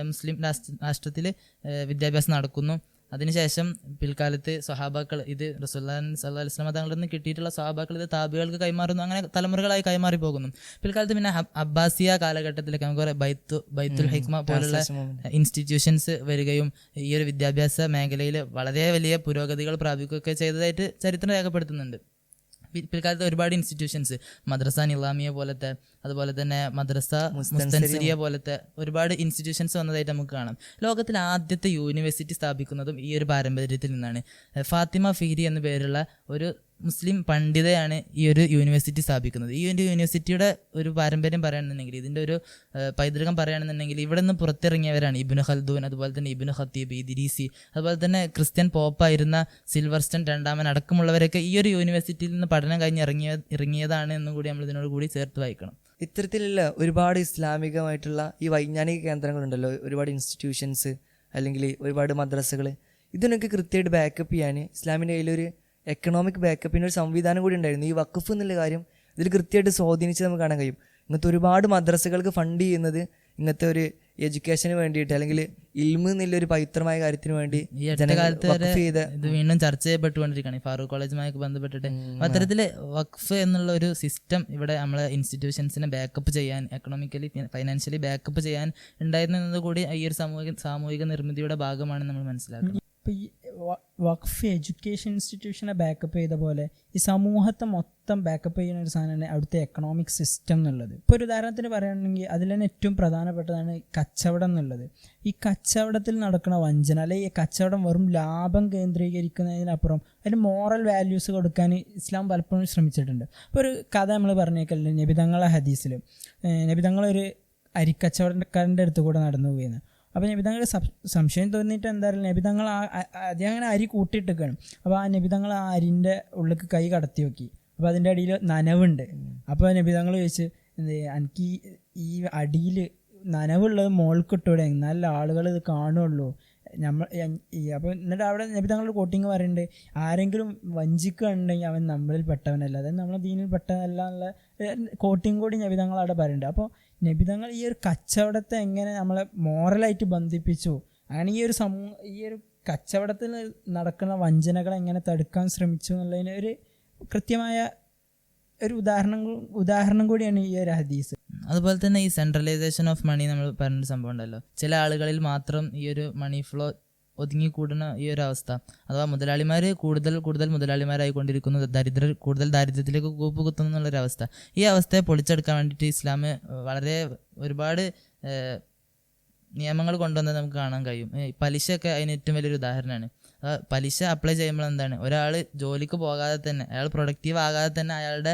മുസ്ലിം രാഷ്ട്രത്തിൽ വിദ്യാഭ്യാസം നടക്കുന്നു. അതിനുശേഷം പിൽക്കാലത്ത് സ്വഹാബാക്കൾ ഇത് റസൂലുള്ളാഹി സ്വല്ലല്ലാഹു അലൈഹി വസല്ലം തങ്ങളിൽ നിന്ന് കിട്ടിയിട്ടുള്ള സ്വഹാബാക്കൾ ഇത് താബികൾക്ക് കൈമാറുന്നു. അങ്ങനെ തലമുറകളായി കൈമാറി പോകുന്നു. പിൽക്കാലത്ത് പിന്നെ അബ്ബാസിയ കാലഘട്ടത്തിലേക്ക് നമുക്ക് ബൈത്തുൽ ഹിക്മ പോലുള്ള ഇൻസ്റ്റിറ്റ്യൂഷൻസ് വരികയും ഈ ഒരു വിദ്യാഭ്യാസ മേഖലയിൽ വളരെ വലിയ പുരോഗതികൾ പ്രാപിക്കുകയൊക്കെ ചെയ്തതായിട്ട് ചരിത്രം രേഖപ്പെടുത്തുന്നുണ്ട്. പിൽക്കാലത്ത് ഒരുപാട് ഇൻസ്റ്റിറ്റ്യൂഷൻസ്, മദ്രസ നിലാമിയ പോലത്തെ, അതുപോലെ തന്നെ മദ്രസ മുസ്തൻസിരിയ പോലത്തെ ഒരുപാട് ഇൻസ്റ്റിറ്റ്യൂഷൻസ് വന്നതായിട്ട് നമുക്ക് കാണാം. ലോകത്തിലെ ആദ്യത്തെ യൂണിവേഴ്സിറ്റി സ്ഥാപിക്കുന്നതും ഈ ഒരു പാരമ്പര്യത്തിൽ നിന്നാണ്. ഫാത്തിമ ഫിഹ്രി എന്ന പേരുള്ള ഒരു മുസ്ലിം പണ്ഡിതയാണ് ഈ ഒരു യൂണിവേഴ്സിറ്റി സ്ഥാപിക്കുന്നത്. ഈ ഒരു യൂണിവേഴ്സിറ്റിയുടെ ഒരു പാരമ്പര്യം പറയുകയാണെന്നുണ്ടെങ്കിൽ, ഇതിൻ്റെ ഒരു പൈതൃകം പറയുകയാണെന്നുണ്ടെങ്കിൽ, ഇവിടെ നിന്ന് പുറത്തിറങ്ങിയവരാണ് ഇബ്നു ഖൽദൂൻ, അതുപോലെ തന്നെ ഇബ്നു ഖത്തീബ്, ഇദ്രീസി, അതുപോലെ തന്നെ ക്രിസ്ത്യൻ പോപ്പായിരുന്ന സിൽവർസ്റ്റൺ രണ്ടാമൻ അടക്കമുള്ളവരൊക്കെ ഈ ഒരു യൂണിവേഴ്സിറ്റിയിൽ നിന്ന് പഠനം കഴിഞ്ഞ് ഇറങ്ങിയതാണ് എന്നും കൂടി നമ്മൾ ഇതിനോട് കൂടി ചേർത്ത് വായിക്കണം. ഇത്തരത്തിലുള്ള ഒരുപാട് ഇസ്ലാമികമായിട്ടുള്ള ഈ വൈജ്ഞാനിക കേന്ദ്രങ്ങളുണ്ടല്ലോ, ഒരുപാട് ഇൻസ്റ്റിറ്റ്യൂഷൻസ് അല്ലെങ്കിൽ ഒരുപാട് മദ്രസകൾ, ഇതിനൊക്കെ കൃത്യമായിട്ട് ബാക്കപ്പ് ചെയ്യാൻ ഇസ്ലാമിൻ്റെ കയ്യിലൊരു എക്കണോമിക് ബാക്കപ്പിന് ഒരു സംവിധാനം കൂടി ഉണ്ടായിരുന്നു. ഈ വഖഫ് എന്നുള്ള കാര്യം ഇതിൽ കൃത്യമായിട്ട് സ്വാധീനിച്ച് നമുക്ക് കാണാൻ കഴിയും. ഇങ്ങനത്തെ ഒരുപാട് മദ്രസകൾക്ക് ഫണ്ട് ചെയ്യുന്നത് ഇങ്ങനത്തെ ഒരു എഡ്യൂക്കേഷന് വേണ്ടിയിട്ട് അല്ലെങ്കിൽ ഇൽമ് എന്നുള്ളൊരു പവിത്രമായ കാര്യത്തിന് വേണ്ടി ഇത് വീണ്ടും ചർച്ച ചെയ്യപ്പെട്ടുകൊണ്ടിരിക്കുകയാണ് ഫാറൂഖ് കോളേജുമായി ബന്ധപ്പെട്ടിട്ട്. അത്തരത്തിൽ വഖഫ് എന്നുള്ള ഒരു സിസ്റ്റം ഇവിടെ നമ്മളെ ഇൻസ്റ്റിറ്റ്യൂഷൻസിനെ ബാക്കപ്പ് ചെയ്യാൻ, എക്കണോമിക്കലി ഫൈനാൻഷ്യലി ബാക്കപ്പ് ചെയ്യാൻ ഉണ്ടായിരുന്നത് കൂടി ഈ ഒരു സാമൂഹിക നിർമ്മിതിയുടെ ഭാഗമാണ് നമ്മൾ മനസ്സിലാക്കുന്നത്. ഇപ്പോൾ ഈ വഖഫ് എഡ്യൂക്കേഷൻ ഇൻസ്റ്റിറ്റ്യൂഷനെ ബാക്കപ്പ് ചെയ്ത പോലെ ഈ സമൂഹത്തെ മൊത്തം ബാക്കപ്പ് ചെയ്യുന്ന ഒരു സാധനമാണ് അവിടുത്തെ എക്കണോമിക് സിസ്റ്റം എന്നുള്ളത്. ഇപ്പോൾ ഒരു ഉദാഹരണത്തിന് പറയുകയാണെങ്കിൽ അതിൽ തന്നെ ഏറ്റവും പ്രധാനപ്പെട്ടതാണ് കച്ചവടം എന്നുള്ളത്. ഈ കച്ചവടത്തിൽ നടക്കുന്ന വഞ്ചന, അല്ലെങ്കിൽ ഈ കച്ചവടം വെറും ലാഭം കേന്ദ്രീകരിക്കുന്നതിനപ്പുറം അതിന് മോറൽ വാല്യൂസ് കൊടുക്കാൻ ഇസ്ലാം പലപ്പോഴും ശ്രമിച്ചിട്ടുണ്ട്. ഇപ്പോൾ ഒരു കഥ നമ്മൾ പറഞ്ഞേക്കല്ലേ, നബിതങ്ങളെ ഹദീസിൽ നബിതങ്ങളൊരു അരിക്കച്ചവടക്കാരൻ്റെ അടുത്ത് കൂടെ നടന്നു പോയിരുന്നു. അപ്പോൾ നബിതങ്ങൾ സംശയം തോന്നിയിട്ട് എന്താ പറയുക, നബിതങ്ങൾ ആദ്യം അങ്ങനെ അരി കൂട്ടിയിട്ടേക്കാണ്. അപ്പോൾ ആ നബിതങ്ങൾ ആ അരിൻ്റെ ഉള്ളിലേക്ക് കൈ കടത്തി നോക്കി. അപ്പോൾ അതിൻ്റെ അടിയിൽ നനവുണ്ട്. അപ്പോൾ നബിതങ്ങൾ ചോദിച്ചു, എനിക്ക് ഈ അടിയിൽ നനവുള്ളത് മോൾക്ക് ഇട്ടൂടെ, നല്ല ആളുകൾ ഇത് കാണുള്ളൂ അപ്പോൾ എന്നിട്ട് അവിടെ നബിതങ്ങളുടെ കോട്ടിങ് പറയുന്നുണ്ട്, ആരെങ്കിലും വഞ്ചിക്കുകയുണ്ടെങ്കിൽ അവൻ നമ്മളിൽ പെട്ടവനല്ല, അതായത് നമ്മളെ ദീനിൽ പെട്ടവനല്ല എന്നുള്ള കോട്ടിങ് കൂടി നബിതങ്ങൾ അവിടെ പറയുന്നുണ്ട്. അപ്പോൾ നബിതങ്ങൾ ഈ ഒരു കച്ചവടത്തെ എങ്ങനെ നമ്മളെ മോറലായിട്ട് ബന്ധിപ്പിച്ചു, അങ്ങനെ ഈ ഒരു കച്ചവടത്തിൽ നടക്കുന്ന വഞ്ചനകളെ എങ്ങനെ തടുക്കാൻ ശ്രമിച്ചു എന്നുള്ളതിന് ഒരു കൃത്യമായ ഒരു ഉദാഹരണം കൂടിയാണ് ഈ ഒരു ഹദീസ്. അതുപോലെ തന്നെ ഈ സെൻട്രലൈസേഷൻ ഓഫ് മണി നമ്മൾ പറഞ്ഞൊരു സംഭവം ഉണ്ടല്ലോ, ചില ആളുകളിൽ മാത്രം ഈ ഒരു മണി ഫ്ലോ ഒതുങ്ങിക്കൂടുന്ന ഈ ഒരു അവസ്ഥ, അഥവാ മുതലാളിമാർ കൂടുതൽ മുതലാളിമാരായിക്കൊണ്ടിരിക്കുന്നു, ദരിദ്രർ കൂടുതൽ ദാരിദ്ര്യത്തിലേക്ക് കൂപ്പുകുത്തുന്നു എന്നുള്ളൊരവസ്ഥ. ഈ അവസ്ഥയെ പൊളിച്ചെടുക്കാൻ വേണ്ടിയിട്ട് ഇസ്ലാം ഒരുപാട് നിയമങ്ങൾ കൊണ്ടുവന്നത് നമുക്ക് കാണാൻ കഴിയും. പലിശയൊക്കെ അതിന് ഏറ്റവും വലിയൊരു ഉദാഹരണമാണ്. പലിശ അപ്ലൈ ചെയ്യുമ്പോൾ എന്താണ്, ഒരാൾ ജോലിക്ക് പോകാതെ തന്നെ, അയാൾ പ്രൊഡക്റ്റീവ് ആകാതെ തന്നെ അയാളുടെ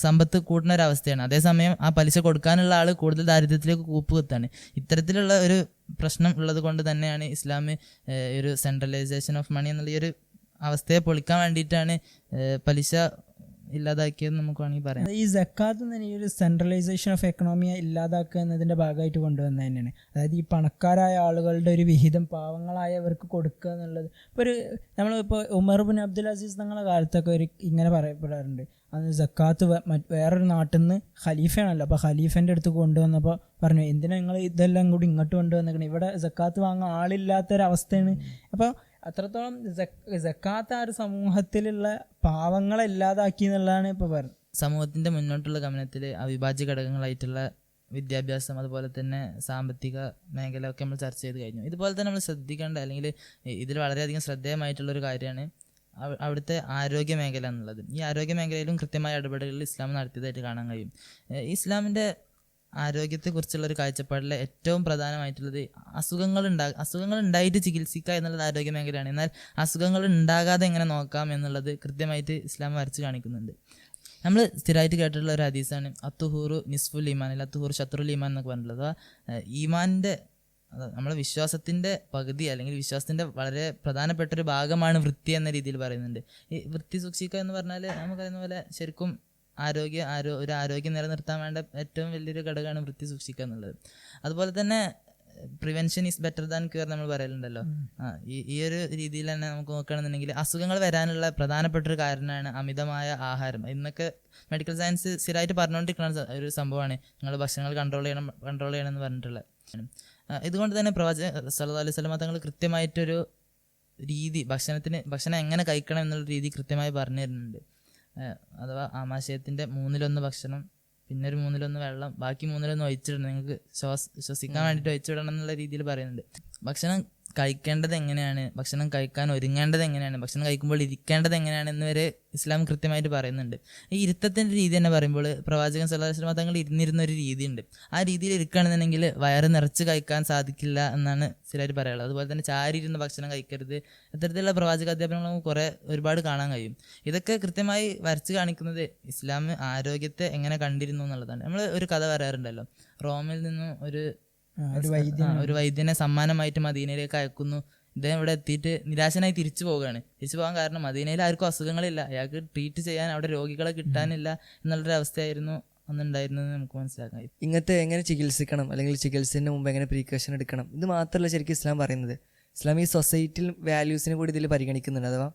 സമ്പത്ത് കൂട്ടുന്ന ഒരവസ്ഥയാണ്. അതേസമയം ആ പലിശ കൊടുക്കാനുള്ള ആൾ കൂടുതൽ ദാരിദ്ര്യത്തിലേക്ക് കൂപ്പുകുത്താണ്. ഇത്തരത്തിലുള്ള ഒരു പ്രശ്നം ഉള്ളത് കൊണ്ട് തന്നെയാണ് ഇസ്ലാം ഒരു സെൻട്രലൈസേഷൻ ഓഫ് മണി എന്നുള്ള ഈ ഒരു അവസ്ഥയെ പൊളിക്കാൻ വേണ്ടിയിട്ടാണ് പലിശ ഇല്ലാതാക്കിയെന്ന് നമുക്ക് വേണമെങ്കിൽ പറയാം. ഈ സക്കാത്ത് തന്നെ ഈ ഒരു സെൻട്രലൈസേഷൻ ഓഫ് എക്കണോമിയെ ഇല്ലാതാക്കുക എന്നതിൻ്റെ ഭാഗമായിട്ട് കൊണ്ടുവന്നത് തന്നെയാണ്. അതായത് ഈ പണക്കാരായ ആളുകളുടെ ഒരു വിഹിതം പാവങ്ങളായവർക്ക് കൊടുക്കുക എന്നുള്ളത്. ഇപ്പോൾ ഒരു നമ്മളിപ്പോൾ ഉമർ ബിൻ അബ്ദുൽ അസീസ് തങ്ങളുടെ കാലത്തൊക്കെ ഒരു ഇങ്ങനെ പറയപ്പെടാറുണ്ട്, അന്ന് സക്കാത്ത് വേറൊരു നാട്ടിൽ നിന്ന് ഖലീഫയാണല്ലോ, അപ്പോൾ ഖലീഫേൻ്റെ അടുത്ത് കൊണ്ടുവന്നപ്പോൾ പറഞ്ഞു, എന്തിനാ നിങ്ങൾ ഇതെല്ലാം കൂടി ഇങ്ങോട്ട് കൊണ്ടുവന്നേക്കണം, ഇവിടെ സക്കാത്ത് വാങ്ങാൻ ആളില്ലാത്തൊരവസ്ഥയാണ്. അപ്പോൾ അത്രത്തോളം സക്കാത്ത് ആ ഒരു സമൂഹത്തിലുള്ള പാവങ്ങളെ ഇല്ലാതാക്കി എന്നുള്ളതാണ് ഇപ്പോൾ പറയുന്നത്. സമൂഹത്തിൻ്റെ മുന്നോട്ടുള്ള ഗമനത്തിൽ അവിഭാജ്യ ഘടകങ്ങളായിട്ടുള്ള വിദ്യാഭ്യാസം, അതുപോലെ തന്നെ സാമ്പത്തിക മേഖല ഒക്കെ നമ്മൾ ചർച്ച ചെയ്ത് കഴിഞ്ഞു. ഇതുപോലെ തന്നെ നമ്മൾ ശ്രദ്ധിക്കേണ്ട, അല്ലെങ്കിൽ ഇതിൽ വളരെയധികം ശ്രദ്ധേയമായിട്ടുള്ളൊരു കാര്യമാണ് അവിടുത്തെ ആരോഗ്യ മേഖല എന്നുള്ളത്. ഈ ആരോഗ്യ മേഖലയിലും കൃത്യമായ ഇടപെടലുകൾ ഇസ്ലാം നടത്തിയതായിട്ട് കാണാൻ കഴിയും. ഇസ്ലാമിൻ്റെ ആരോഗ്യത്തെക്കുറിച്ചുള്ളൊരു കാഴ്ചപ്പാടിൽ ഏറ്റവും പ്രധാനമായിട്ടുള്ളത് അസുഖങ്ങൾ ഉണ്ടായിട്ട് ചികിത്സിക്കുക എന്നുള്ളത് ആരോഗ്യ മേഖലയാണ്. എന്നാൽ അസുഖങ്ങൾ ഉണ്ടാകാതെ എങ്ങനെ നോക്കാം എന്നുള്ളത് കൃത്യമായിട്ട് ഇസ്ലാം വരച്ച് കാണിക്കുന്നുണ്ട്. നമ്മൾ സ്ഥിരമായിട്ട് കേട്ടിട്ടുള്ള ഒരു ഹദീസാണ് അത്തുഹൂറു നിസ്ഫുൽ ഈമാൻ, അല്ല അത്തുഹൂർ ഷത്രുൽ ഈമാൻ എന്നൊക്കെ പറഞ്ഞിട്ടുള്ളത്. ഈമാനിൻ്റെ, നമ്മളെ വിശ്വാസത്തിൻ്റെ പകുതി അല്ലെങ്കിൽ വിശ്വാസത്തിൻ്റെ വളരെ പ്രധാനപ്പെട്ട ഒരു ഭാഗമാണ് വൃത്തി എന്ന രീതിയിൽ പറയുന്നുണ്ട്. ഈ വൃത്തി സൂക്ഷിക്കുക എന്ന് പറഞ്ഞാൽ നമുക്കറിയുന്ന പോലെ ശരിക്കും ഒരു ആരോഗ്യം നിലനിർത്താൻ വേണ്ട ഏറ്റവും വലിയൊരു ഘടകമാണ് വൃത്തി സൂക്ഷിക്കുക എന്നുള്ളത്. അതുപോലെ തന്നെ prevention is better than cure നമ്മൾ പറയലുണ്ടല്ലോ. ഈ ഒരു രീതിയിൽ തന്നെ നമുക്ക് നോക്കുകയാണെന്നുണ്ടെങ്കിൽ അസുഖങ്ങൾ വരാനുള്ള പ്രധാനപ്പെട്ട ഒരു കാരണമാണ് അമിതമായ ആഹാരം. ഇന്നൊക്കെ മെഡിക്കൽ സയൻസ് സ്ഥിരമായിട്ട് പറഞ്ഞുകൊണ്ടിരിക്കുന്ന ഒരു സംഭവമാണ് നിങ്ങൾ ഭക്ഷണങ്ങൾ കൺട്രോൾ ചെയ്യണം എന്ന് പറഞ്ഞിട്ടുള്ളത്. ഇതുകൊണ്ട് തന്നെ പ്രവാചകൻ സല്ലല്ലാഹു അലൈഹി വസല്ലം തങ്ങൾ കൃത്യമായിട്ടൊരു രീതി, ഭക്ഷണം എങ്ങനെ കഴിക്കണം എന്നുള്ള രീതി കൃത്യമായി പറഞ്ഞു തരുന്നുണ്ട്. അഥവാ ആമാശയത്തിൻ്റെ 1/3 ഭക്ഷണം, പിന്നെ ഒരു 1/3 വെള്ളം, ബാക്കി 1/3 ഒഴിച്ചിടണം, നിങ്ങൾക്ക് ശ്വസിക്കാൻ വേണ്ടിയിട്ട് ഒഴിച്ചിടണം എന്നുള്ള രീതിയിൽ പറയുന്നുണ്ട്. ഭക്ഷണം കഴിക്കേണ്ടത് എങ്ങനെയാണ്, ഭക്ഷണം കഴിക്കാൻ ഒരുങ്ങേണ്ടത് എങ്ങനെയാണ്, ഭക്ഷണം കഴിക്കുമ്പോൾ ഇരിക്കേണ്ടത് എങ്ങനെയാണെന്ന് വരെ ഇസ്ലാം കൃത്യമായിട്ട് പറയുന്നുണ്ട്. ഈ ഇരുത്തത്തിൻ്റെ രീതി തന്നെ പറയുമ്പോൾ പ്രവാചകൻ സല്ലല്ലാഹു അലൈഹി വസല്ലം തങ്ങൾ ഇരുന്നിരുന്നൊരു രീതിയുണ്ട്. ആ രീതിയിൽ ഇരിക്കുകയാണെന്നുണ്ടെങ്കിൽ വയറ് നിറച്ച് കഴിക്കാൻ സാധിക്കില്ല എന്നാണ് സ്ഥിരമായിട്ട് പറയാനുള്ളത്. അതുപോലെ തന്നെ ചാരിയിരുന്ന് ഭക്ഷണം കഴിക്കരുത്, ഇത്തരത്തിലുള്ള പ്രവാചക അധ്യാപനങ്ങൾ നമുക്ക് ഒരുപാട് കാണാൻ കഴിയും. ഇതൊക്കെ കൃത്യമായി വരച്ച് കാണിക്കുന്നത് ഇസ്ലാം ആരോഗ്യത്തെ എങ്ങനെ കണ്ടിരുന്നു എന്നുള്ളതാണ്. നമ്മൾ ഒരു കഥ പറയാറുണ്ടല്ലോ, റോമിൽ നിന്നും ഒരു വൈദ്യനെ സമ്മാനമായിട്ട് മദീനയിലേക്ക് അയക്കുന്നു. ഇദ്ദേഹം ഇവിടെ എത്തിയിട്ട് നിരാശനായി തിരിച്ചു പോകാൻ കാരണം മദീനയിൽ ആർക്കും അസുഖങ്ങളില്ല, അയാൾക്ക് ട്രീറ്റ് ചെയ്യാൻ അവിടെ രോഗികളെ കിട്ടാനില്ല എന്നുള്ളൊരു അവസ്ഥയായിരുന്നു അന്നുണ്ടായിരുന്നത് നമുക്ക് മനസ്സിലാക്കാം. ഇങ്ങനത്തെ എങ്ങനെ ചികിത്സിക്കണം, അല്ലെങ്കിൽ ചികിത്സേൻ്റെ മുമ്പ് എങ്ങനെ പ്രീക്കോഷൻ എടുക്കണം, ഇത് മാത്രമല്ല ശരിക്കും ഇസ്ലാം പറയുന്നത്. ഇസ്ലാം ഈ സൊസൈറ്റിയിൽ വാല്യൂസിനെ കൂടി ഇതിൽ പരിഗണിക്കുന്നുണ്ട്. അഥവാ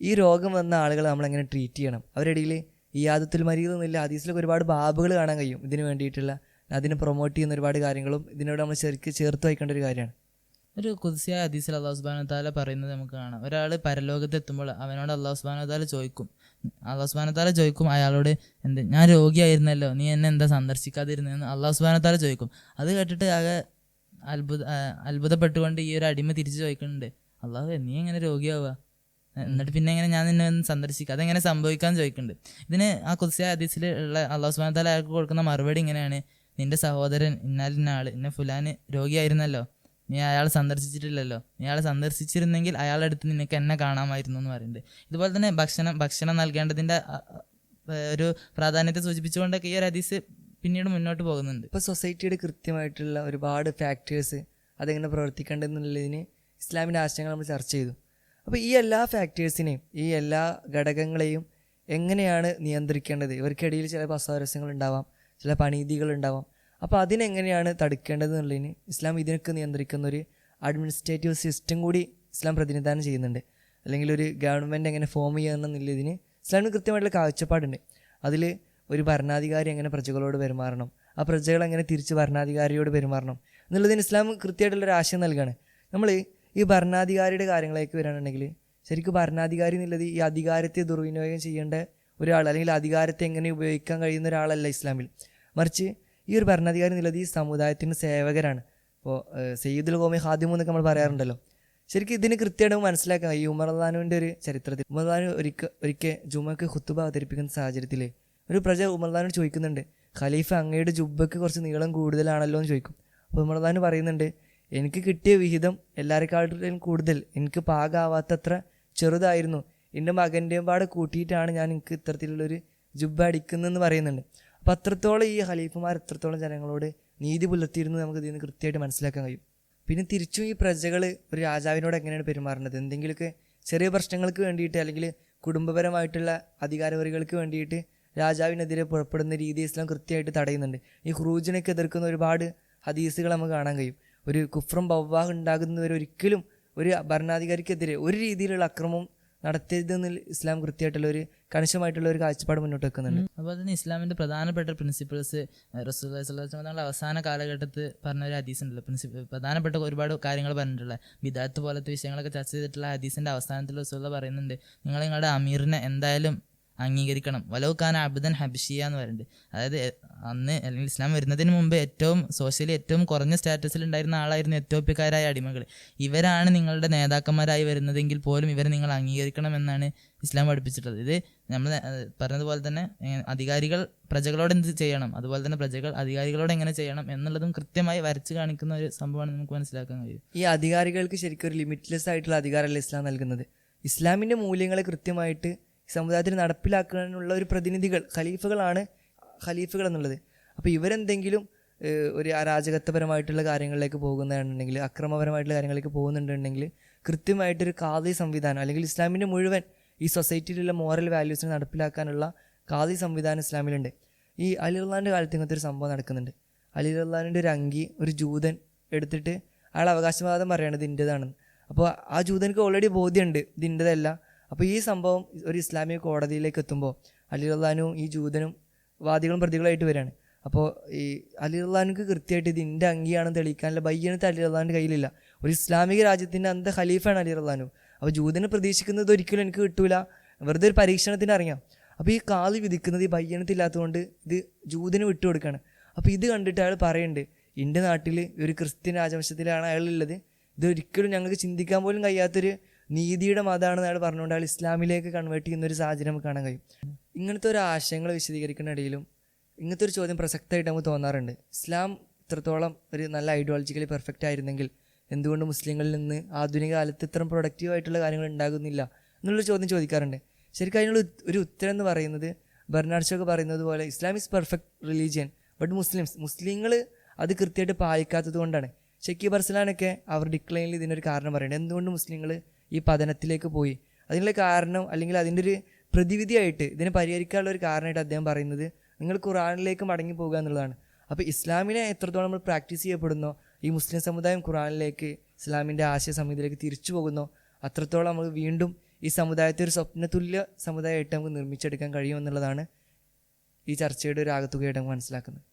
ഈ രോഗം വന്ന ആളുകളെ നമ്മളെങ്ങനെ ട്രീറ്റ് ചെയ്യണം. അവരുടെ ഇടയിൽ ഈ യാദത്തുൽ മരീദ് എന്നില്ല, ഹദീസിലൊക്കെ ഒരുപാട് ബാബുകൾ കാണാൻ കഴിയും ഇതിന് വേണ്ടിയിട്ടുള്ള, അതിനെ പ്രൊമോട്ട് ചെയ്യുന്ന ഒരുപാട് കാര്യങ്ങളും ഇതിനോട് നമ്മൾ ശരിക്കും ചേർത്ത് വയ്ക്കേണ്ട ഒരു കാര്യമാണ്. ഒരു ഖുദ്സിയായ ഹദീസിൽ അല്ലാഹു സുബ്ഹാനഹു വ തആല പറയുന്നത് നമുക്ക് കാണാം. ഒരാൾ പരലോകത്ത് എത്തുമ്പോൾ അവനോട് അല്ലാഹു സുബ്ഹാനഹു വ തആല ചോദിക്കും അയാളോട്, ഞാൻ രോഗിയായിരുന്നല്ലോ, നീ എന്നെ എന്താ സന്ദർശിക്കാതിരുന്നതെന്ന് അല്ലാഹു സുബ്ഹാനഹു വ തആല ചോദിക്കും. അത് കേട്ടിട്ട് ആകെ അത്ഭുതപ്പെട്ടുകൊണ്ട് ഈ ഒരു അടിമ തിരിച്ചു ചോദിക്കുന്നുണ്ട്, അല്ലാഹു നീ എങ്ങനെ രോഗിയാവുക, എന്നിട്ട് പിന്നെ എങ്ങനെ ഞാൻ നിന്നെ ഒന്ന് സന്ദർശിക്കുക, അതെങ്ങനെ സംഭവിക്കാന്ന് ചോദിക്കുന്നുണ്ട്. ഇതിന് ആ ഖുദ്സിയായ ഹദീസിൽ ഉള്ള അല്ലാഹു സുബ്ഹാനഹു വ തആല അയാൾക്ക് കൊടുക്കുന്ന മറുപടി ഇങ്ങനെയാണ്, നിന്റെ സഹോദരൻ ഇന്ന ഫുലാന് രോഗിയായിരുന്നല്ലോ, നീ അയാളെ സന്ദർശിച്ചിട്ടില്ലല്ലോ, നീ അയാളെ സന്ദർശിച്ചിരുന്നെങ്കിൽ അയാളുടെ അടുത്ത് നിനക്ക് എന്നെ കാണാമായിരുന്നു എന്ന് പറയുന്നുണ്ട്. ഇതുപോലെ തന്നെ ഭക്ഷണം നൽകേണ്ടതിൻ്റെ ഒരു പ്രാധാന്യത്തെ സൂചിപ്പിച്ചുകൊണ്ടൊക്കെ ഈ ഒരു ഹദീസ് പിന്നീട് മുന്നോട്ട് പോകുന്നുണ്ട്. ഇപ്പോൾ സൊസൈറ്റിയുടെ കൃത്യമായിട്ടുള്ള ഒരുപാട് ഫാക്ടേഴ്സ് അതെങ്ങനെ പ്രവർത്തിക്കേണ്ടതെന്നുള്ളതിന് ഇസ്ലാമിൻ്റെ ആശയങ്ങൾ നമ്മൾ ചർച്ച ചെയ്തു. അപ്പോൾ ഈ എല്ലാ ഫാക്ടേഴ്സിനെയും, ഈ എല്ലാ ഘടകങ്ങളെയും എങ്ങനെയാണ് നിയന്ത്രിക്കേണ്ടത്, ഇവർക്കിടയിൽ ചില അസ്വാരസ്യങ്ങൾ ഉണ്ടാവാം, ചില പണീതികൾ ഉണ്ടാവാം. അപ്പോൾ അതിനെങ്ങനെയാണ് തടുക്കേണ്ടത് എന്നുള്ളതിന് ഇസ്ലാം ഇതിനൊക്കെ നിയന്ത്രിക്കുന്ന ഒരു അഡ്മിനിസ്ട്രേറ്റീവ് സിസ്റ്റം കൂടി ഇസ്ലാം പ്രതിനിധാനം ചെയ്യുന്നുണ്ട്. അല്ലെങ്കിൽ ഒരു ഗവൺമെൻറ് എങ്ങനെ ഫോം ചെയ്യണമെന്നുള്ളതിന് ഇസ്ലാമിന് കൃത്യമായിട്ടുള്ള കാഴ്ചപ്പാടുണ്ട്. അതിൽ ഒരു ഭരണാധികാരി എങ്ങനെ പ്രജകളോട് പെരുമാറണം, ആ പ്രജകൾ എങ്ങനെ തിരിച്ച് ഭരണാധികാരിയോട് പെരുമാറണം എന്നുള്ളതിന് ഇസ്ലാം കൃത്യമായിട്ടുള്ളൊരു ആശയം നൽകുകയാണ്. നമ്മൾ ഈ ഭരണാധികാരിയുടെ കാര്യങ്ങളേക്ക് വരികയാണെന്നുണ്ടെങ്കിൽ ശരിക്കും ഭരണാധികാരി എന്നുള്ളത് ഈ അധികാരത്തെ ദുർവിനിയോഗം ചെയ്യേണ്ട ഒരാൾ, അല്ലെങ്കിൽ അധികാരത്തെ എങ്ങനെ ഉപയോഗിക്കാൻ കഴിയുന്ന ഒരാളല്ല ഇസ്ലാമിൽ. മറിച്ച് ഈ ഒരു ഭരണാധികാരി എന്നുള്ളത് ഈ സമുദായത്തിൻ്റെ സേവകരാണ്. ഇപ്പോൾ സയ്യിദുൽ ഖൗമി ഖാദിമു എന്നൊക്കെ നമ്മൾ പറയാറുണ്ടല്ലോ. ശരിക്കും ഇതിന് കൃത്യമായിട്ട് മനസ്സിലാക്കാം. ഈ ഉമർ റളിയല്ലാഹുവിൻ്റെ ഒരു ചരിത്രത്തിൽ ഉമർ റളിയല്ലാഹു ഒരിക്കൽ ജുമക്ക് ഖുത്ബ അവതരിപ്പിക്കുന്ന സാഹചര്യത്തിൽ ഒരു പ്രജ ഉമർ റളിയല്ലാഹുവിനോട് ചോദിക്കുന്നുണ്ട്, ഖലീഫ അങ്ങയുടെ ജുബ്ബക്ക് കുറച്ച് നീളം കൂടുതലാണല്ലോ എന്ന് ചോദിക്കും. അപ്പോൾ ഉമർ റളിയല്ലാഹു പറയുന്നുണ്ട്, എനിക്ക് കിട്ടിയ വിഹിതം എല്ലാവരെക്കാളും കൂടുതൽ എനിക്ക് പാകാവാത്തത്ര ചെറുതായിരുന്നു, എൻ്റെ മകൻ്റെയും പാടെ കൂട്ടിയിട്ടാണ് ഞാൻ എനിക്ക് ഇത്തരത്തിലുള്ളൊരു ജുബ്ബ അടിക്കുന്നതെന്ന് പറയുന്നുണ്ട്. അപ്പോൾ അത്രത്തോളം ഈ ഖലീഫമാർ എത്രത്തോളം ജനങ്ങളോട് നീതി പുലർത്തിയിരുന്നു നമുക്ക് ഇതിൽ നിന്ന് കൃത്യമായിട്ട് മനസ്സിലാക്കാൻ കഴിയും. പിന്നെ തിരിച്ചും ഈ പ്രജകൾ ഒരു രാജാവിനോട് എങ്ങനെയാണ് പെരുമാറുന്നത്, എന്തെങ്കിലുമൊക്കെ ചെറിയ പ്രശ്നങ്ങൾക്ക് വേണ്ടിയിട്ട് അല്ലെങ്കിൽ കുടുംബപരമായിട്ടുള്ള അധികാരവരികൾക്ക് വേണ്ടിയിട്ട് രാജാവിനെതിരെ പുറപ്പെടുന്ന രീതി ഇസ്ലാം കൃത്യമായിട്ട് തടയുന്നുണ്ട്. ഈ ഖുറൂജിനൊക്കെ എതിർക്കുന്ന ഒരുപാട് ഹദീസുകൾ നമുക്ക് കാണാൻ കഴിയും. ഒരു കുഫ്രം ബവ്വാഹ് ഉണ്ടാകുന്നവർ ഒരിക്കലും ഒരു ഭരണാധികാരിക്കെതിരെ ഒരു രീതിയിലുള്ള അക്രമം നടത്തിയതെന്ന് ഇസ്ലാം കൃത്യമായിട്ടുള്ള ഒരു കണിശമായിട്ടുള്ള ഒരു കാഴ്ചപ്പാട് മുന്നോട്ട് വെക്കുന്നുണ്ട്. അതുപോലെ തന്നെ ഇസ്ലാമിൻ്റെ പ്രധാനപ്പെട്ട പ്രിൻസിപ്പിൾസ് റസൂലുള്ളാഹി സ്വല്ലല്ലാഹു അലൈഹി വസല്ലം അവസാന കാലഘട്ടത്തിൽ പറഞ്ഞ ഒരു ഹദീസ് ഉണ്ടല്ലോ, പ്രധാനപ്പെട്ട ഒരുപാട് കാര്യങ്ങൾ പറഞ്ഞിട്ടുള്ള ബിദഅത്ത് പോലത്തെ വിഷയങ്ങളൊക്കെ ചർച്ച ചെയ്തിട്ടുള്ള ഹദീസിൻ്റെ അവസാനത്തിൽ റസൂലുള്ളാഹി പറയുന്നുണ്ട്, നിങ്ങൾ നിങ്ങളുടെ അമീറിനെ എന്തായാലും അംഗീകരിക്കണം, വലൗകാന അബ്ദൻ ഹബിഷിയ എന്ന് പറയുന്നുണ്ട്. അതായത് അന്ന് അല്ലെങ്കിൽ ഇസ്ലാം വരുന്നതിന് മുമ്പ് സോഷ്യലി ഏറ്റവും കുറഞ്ഞ സ്റ്റാറ്റസിൽ ഉണ്ടായിരുന്ന ആളായിരുന്നു എത്യോപ്യക്കാരായ അടിമകൾ. ഇവരാണ് നിങ്ങളുടെ നേതാക്കന്മാരായി വരുന്നതെങ്കിൽ പോലും ഇവരെ നിങ്ങൾ അംഗീകരിക്കണം എന്നാണ് ഇസ്ലാം പഠിപ്പിച്ചിട്ടുള്ളത്. ഇത് നമ്മൾ പറഞ്ഞതുപോലെ തന്നെ അധികാരികൾ പ്രജകളോട് എന്ത് ചെയ്യണം, അതുപോലെ തന്നെ പ്രജകൾ അധികാരികളോട് എങ്ങനെ ചെയ്യണം എന്നുള്ളതും കൃത്യമായി വരച്ച് കാണിക്കുന്ന ഒരു സംഭവമാണ് നമുക്ക് മനസ്സിലാക്കാൻ കഴിയും. ഈ അധികാരികൾക്ക് ശരിക്കും ഒരു ലിമിറ്റ്ലെസ് ആയിട്ടുള്ള അധികാരമല്ല ഇസ്ലാം നൽകുന്നത്. ഇസ്ലാമിൻ്റെ മൂല്യങ്ങളെ കൃത്യമായിട്ട് സമുദായത്തിൽ നടപ്പിലാക്കാനുള്ള ഒരു പ്രതിനിധികൾ ഖലീഫകൾ എന്നുള്ളത്. അപ്പോൾ ഇവരെന്തെങ്കിലും ഒരു അരാജകത്വപരമായിട്ടുള്ള കാര്യങ്ങളിലേക്ക് പോകുന്നതാണെന്നുണ്ടെങ്കിൽ, അക്രമപരമായിട്ടുള്ള കാര്യങ്ങളിലേക്ക് പോകുന്നുണ്ടെങ്കിൽ കൃത്യമായിട്ടൊരു ഖാദി സംവിധാനം അല്ലെങ്കിൽ ഇസ്ലാമിൻ്റെ മുഴുവൻ ഈ സൊസൈറ്റിയിലുള്ള മോറൽ വാല്യൂസിനെ നടപ്പിലാക്കാനുള്ള ഖാദി സംവിധാനം ഇസ്ലാമിലുണ്ട്. ഈ അലി റളിയല്ലാഹുവിൻ്റെ കാലത്ത് ഇങ്ങനത്തെ ഒരു സംഭവം നടക്കുന്നുണ്ട്. അലി റളിയല്ലാഹുവിൻ്റെ ഒരു അങ്കി ഒരു ജൂതൻ എടുത്തിട്ട് അയാൾ അവകാശവാദം പറയുകയാണ് ഇത് ഇൻ്റേതാണെന്ന്. അപ്പോൾ ആ ജൂതൻക്ക് ഓൾറെഡി ബോധ്യമുണ്ട് ഇത് ഇൻ്റേതല്ല. അപ്പോൾ ഈ സംഭവം ഒരു ഇസ്ലാമിക കോടതിയിലേക്ക് എത്തുമ്പോൾ അലി റളിയല്ലാഹുവും ഈ ജൂതനും വാദികളും പ്രതികളായിട്ട് വരികയാണ്. അപ്പോൾ ഈ അലി റളിയല്ലാഹുവിന് കൃത്യമായിട്ട് ഇത് എൻ്റെ അങ്കിയാണെന്ന് തെളിയിക്കാനുള്ള ബയ്യനത്ത് അലി റളിയല്ലാഹുവിൻ്റെ കയ്യിലില്ല. ഒരു ഇസ്ലാമിക രാജ്യത്തിൻ്റെ അന്ത ഖലീഫാണ് അലി റളിയല്ലാഹു. അപ്പോൾ ജൂതനെ പ്രതീക്ഷിക്കുന്നത് ഒരിക്കലും എനിക്ക് കിട്ടൂല, വെറുതെ ഒരു പരീക്ഷണത്തിന് ഇറങ്ങാം. അപ്പോൾ ഈ ഖാദി വിധിക്കുന്നത് ഈ ബയ്യനത്തില്ലാത്തതുകൊണ്ട് ഇത് ജൂതന് വിട്ടുകൊടുക്കുകയാണ്. അപ്പോൾ ഇത് കണ്ടിട്ട് അയാൾ പറയുന്നുണ്ട്, എൻ്റെ നാട്ടിൽ ഒരു ക്രിസ്ത്യൻ രാജവംശത്തിലാണ് അയാളുള്ളത്, ഇതൊരിക്കലും ഞങ്ങൾക്ക് ചിന്തിക്കാൻ പോലും കഴിയാത്തൊരു നീതിയുടെ മതമാണെന്ന് അയാൾ പറഞ്ഞുകൊണ്ട് അയാൾ ഇസ്ലാമിലേക്ക് കൺവേർട്ട് ചെയ്യുന്ന ഒരു സാഹചര്യം നമുക്ക് കാണാൻ കഴിയും. ഇങ്ങനത്തെ ഒരു ആശയങ്ങൾ വിശദീകരിക്കുന്ന ഇടയിലും ഇങ്ങനത്തെ ഒരു ചോദ്യം പ്രസക്തമായിട്ട് നമുക്ക് തോന്നാറുണ്ട്. ഇസ്ലാം ഇത്രത്തോളം ഒരു നല്ല ഐഡിയോളജിക്കലി പെർഫെക്റ്റ് ആയിരുന്നെങ്കിൽ എന്തുകൊണ്ട് മുസ്ലിങ്ങളിൽ നിന്ന് ആധുനിക കാലത്ത് ഇത്രയും പ്രൊഡക്റ്റീവായിട്ടുള്ള കാര്യങ്ങൾ ഉണ്ടാകുന്നില്ല എന്നുള്ളൊരു ചോദ്യം ചോദിക്കാറുണ്ട്. ശരിക്കും അതിനുള്ള ഒരു ഉത്തരം എന്ന് പറയുന്നത് ബെർണാഡ് ഷോ ഒക്കെ പറയുന്നത് പോലെ ഇസ്ലാം ഈസ് പെർഫെക്റ്റ് റിലീജിയൻ ബട്ട് മുസ്ലിങ്ങൾ അത് കൃത്യമായിട്ട് പാലിക്കാത്തത് കൊണ്ടാണ്. ഷക്കീബ് അർസലാനൊക്കെ അവർ ഡിക്ലൈനിൽ ഇതിനൊരു കാരണം പറയുന്നത് എന്തുകൊണ്ട് മുസ്ലിങ്ങൾ ഈ പതനത്തിലേക്ക് പോയി, അതിനുള്ള കാരണം അല്ലെങ്കിൽ അതിൻ്റെ ഒരു പ്രതിവിധിയായിട്ട് ഇതിനെ പരിഹരിക്കാനുള്ള ഒരു കാരണമായിട്ട് അദ്ദേഹം പറയുന്നത് നിങ്ങൾ ഖുറാനിലേക്ക് മടങ്ങി പോകുക എന്നുള്ളതാണ്. അപ്പോൾ ഇസ്ലാമിനെ എത്രത്തോളം നമ്മൾ പ്രാക്ടീസ് ചെയ്യപ്പെടുന്നോ, ഈ മുസ്ലിം സമുദായം ഖുറാനിലേക്ക് ഇസ്ലാമിൻ്റെ ആശയ സംഹിതയിലേക്ക് തിരിച്ചു പോകുന്നോ അത്രത്തോളം നമുക്ക് വീണ്ടും ഈ സമുദായത്തെ ഒരു സ്വപ്നതുല്യ സമുദായമായിട്ട് നമുക്ക് നിർമ്മിച്ചെടുക്കാൻ കഴിയുമെന്നുള്ളതാണ് ഈ ചർച്ചയുടെ ഒരു ആകത്തുകയായിട്ട് നമുക്ക് മനസ്സിലാക്കുന്നത്.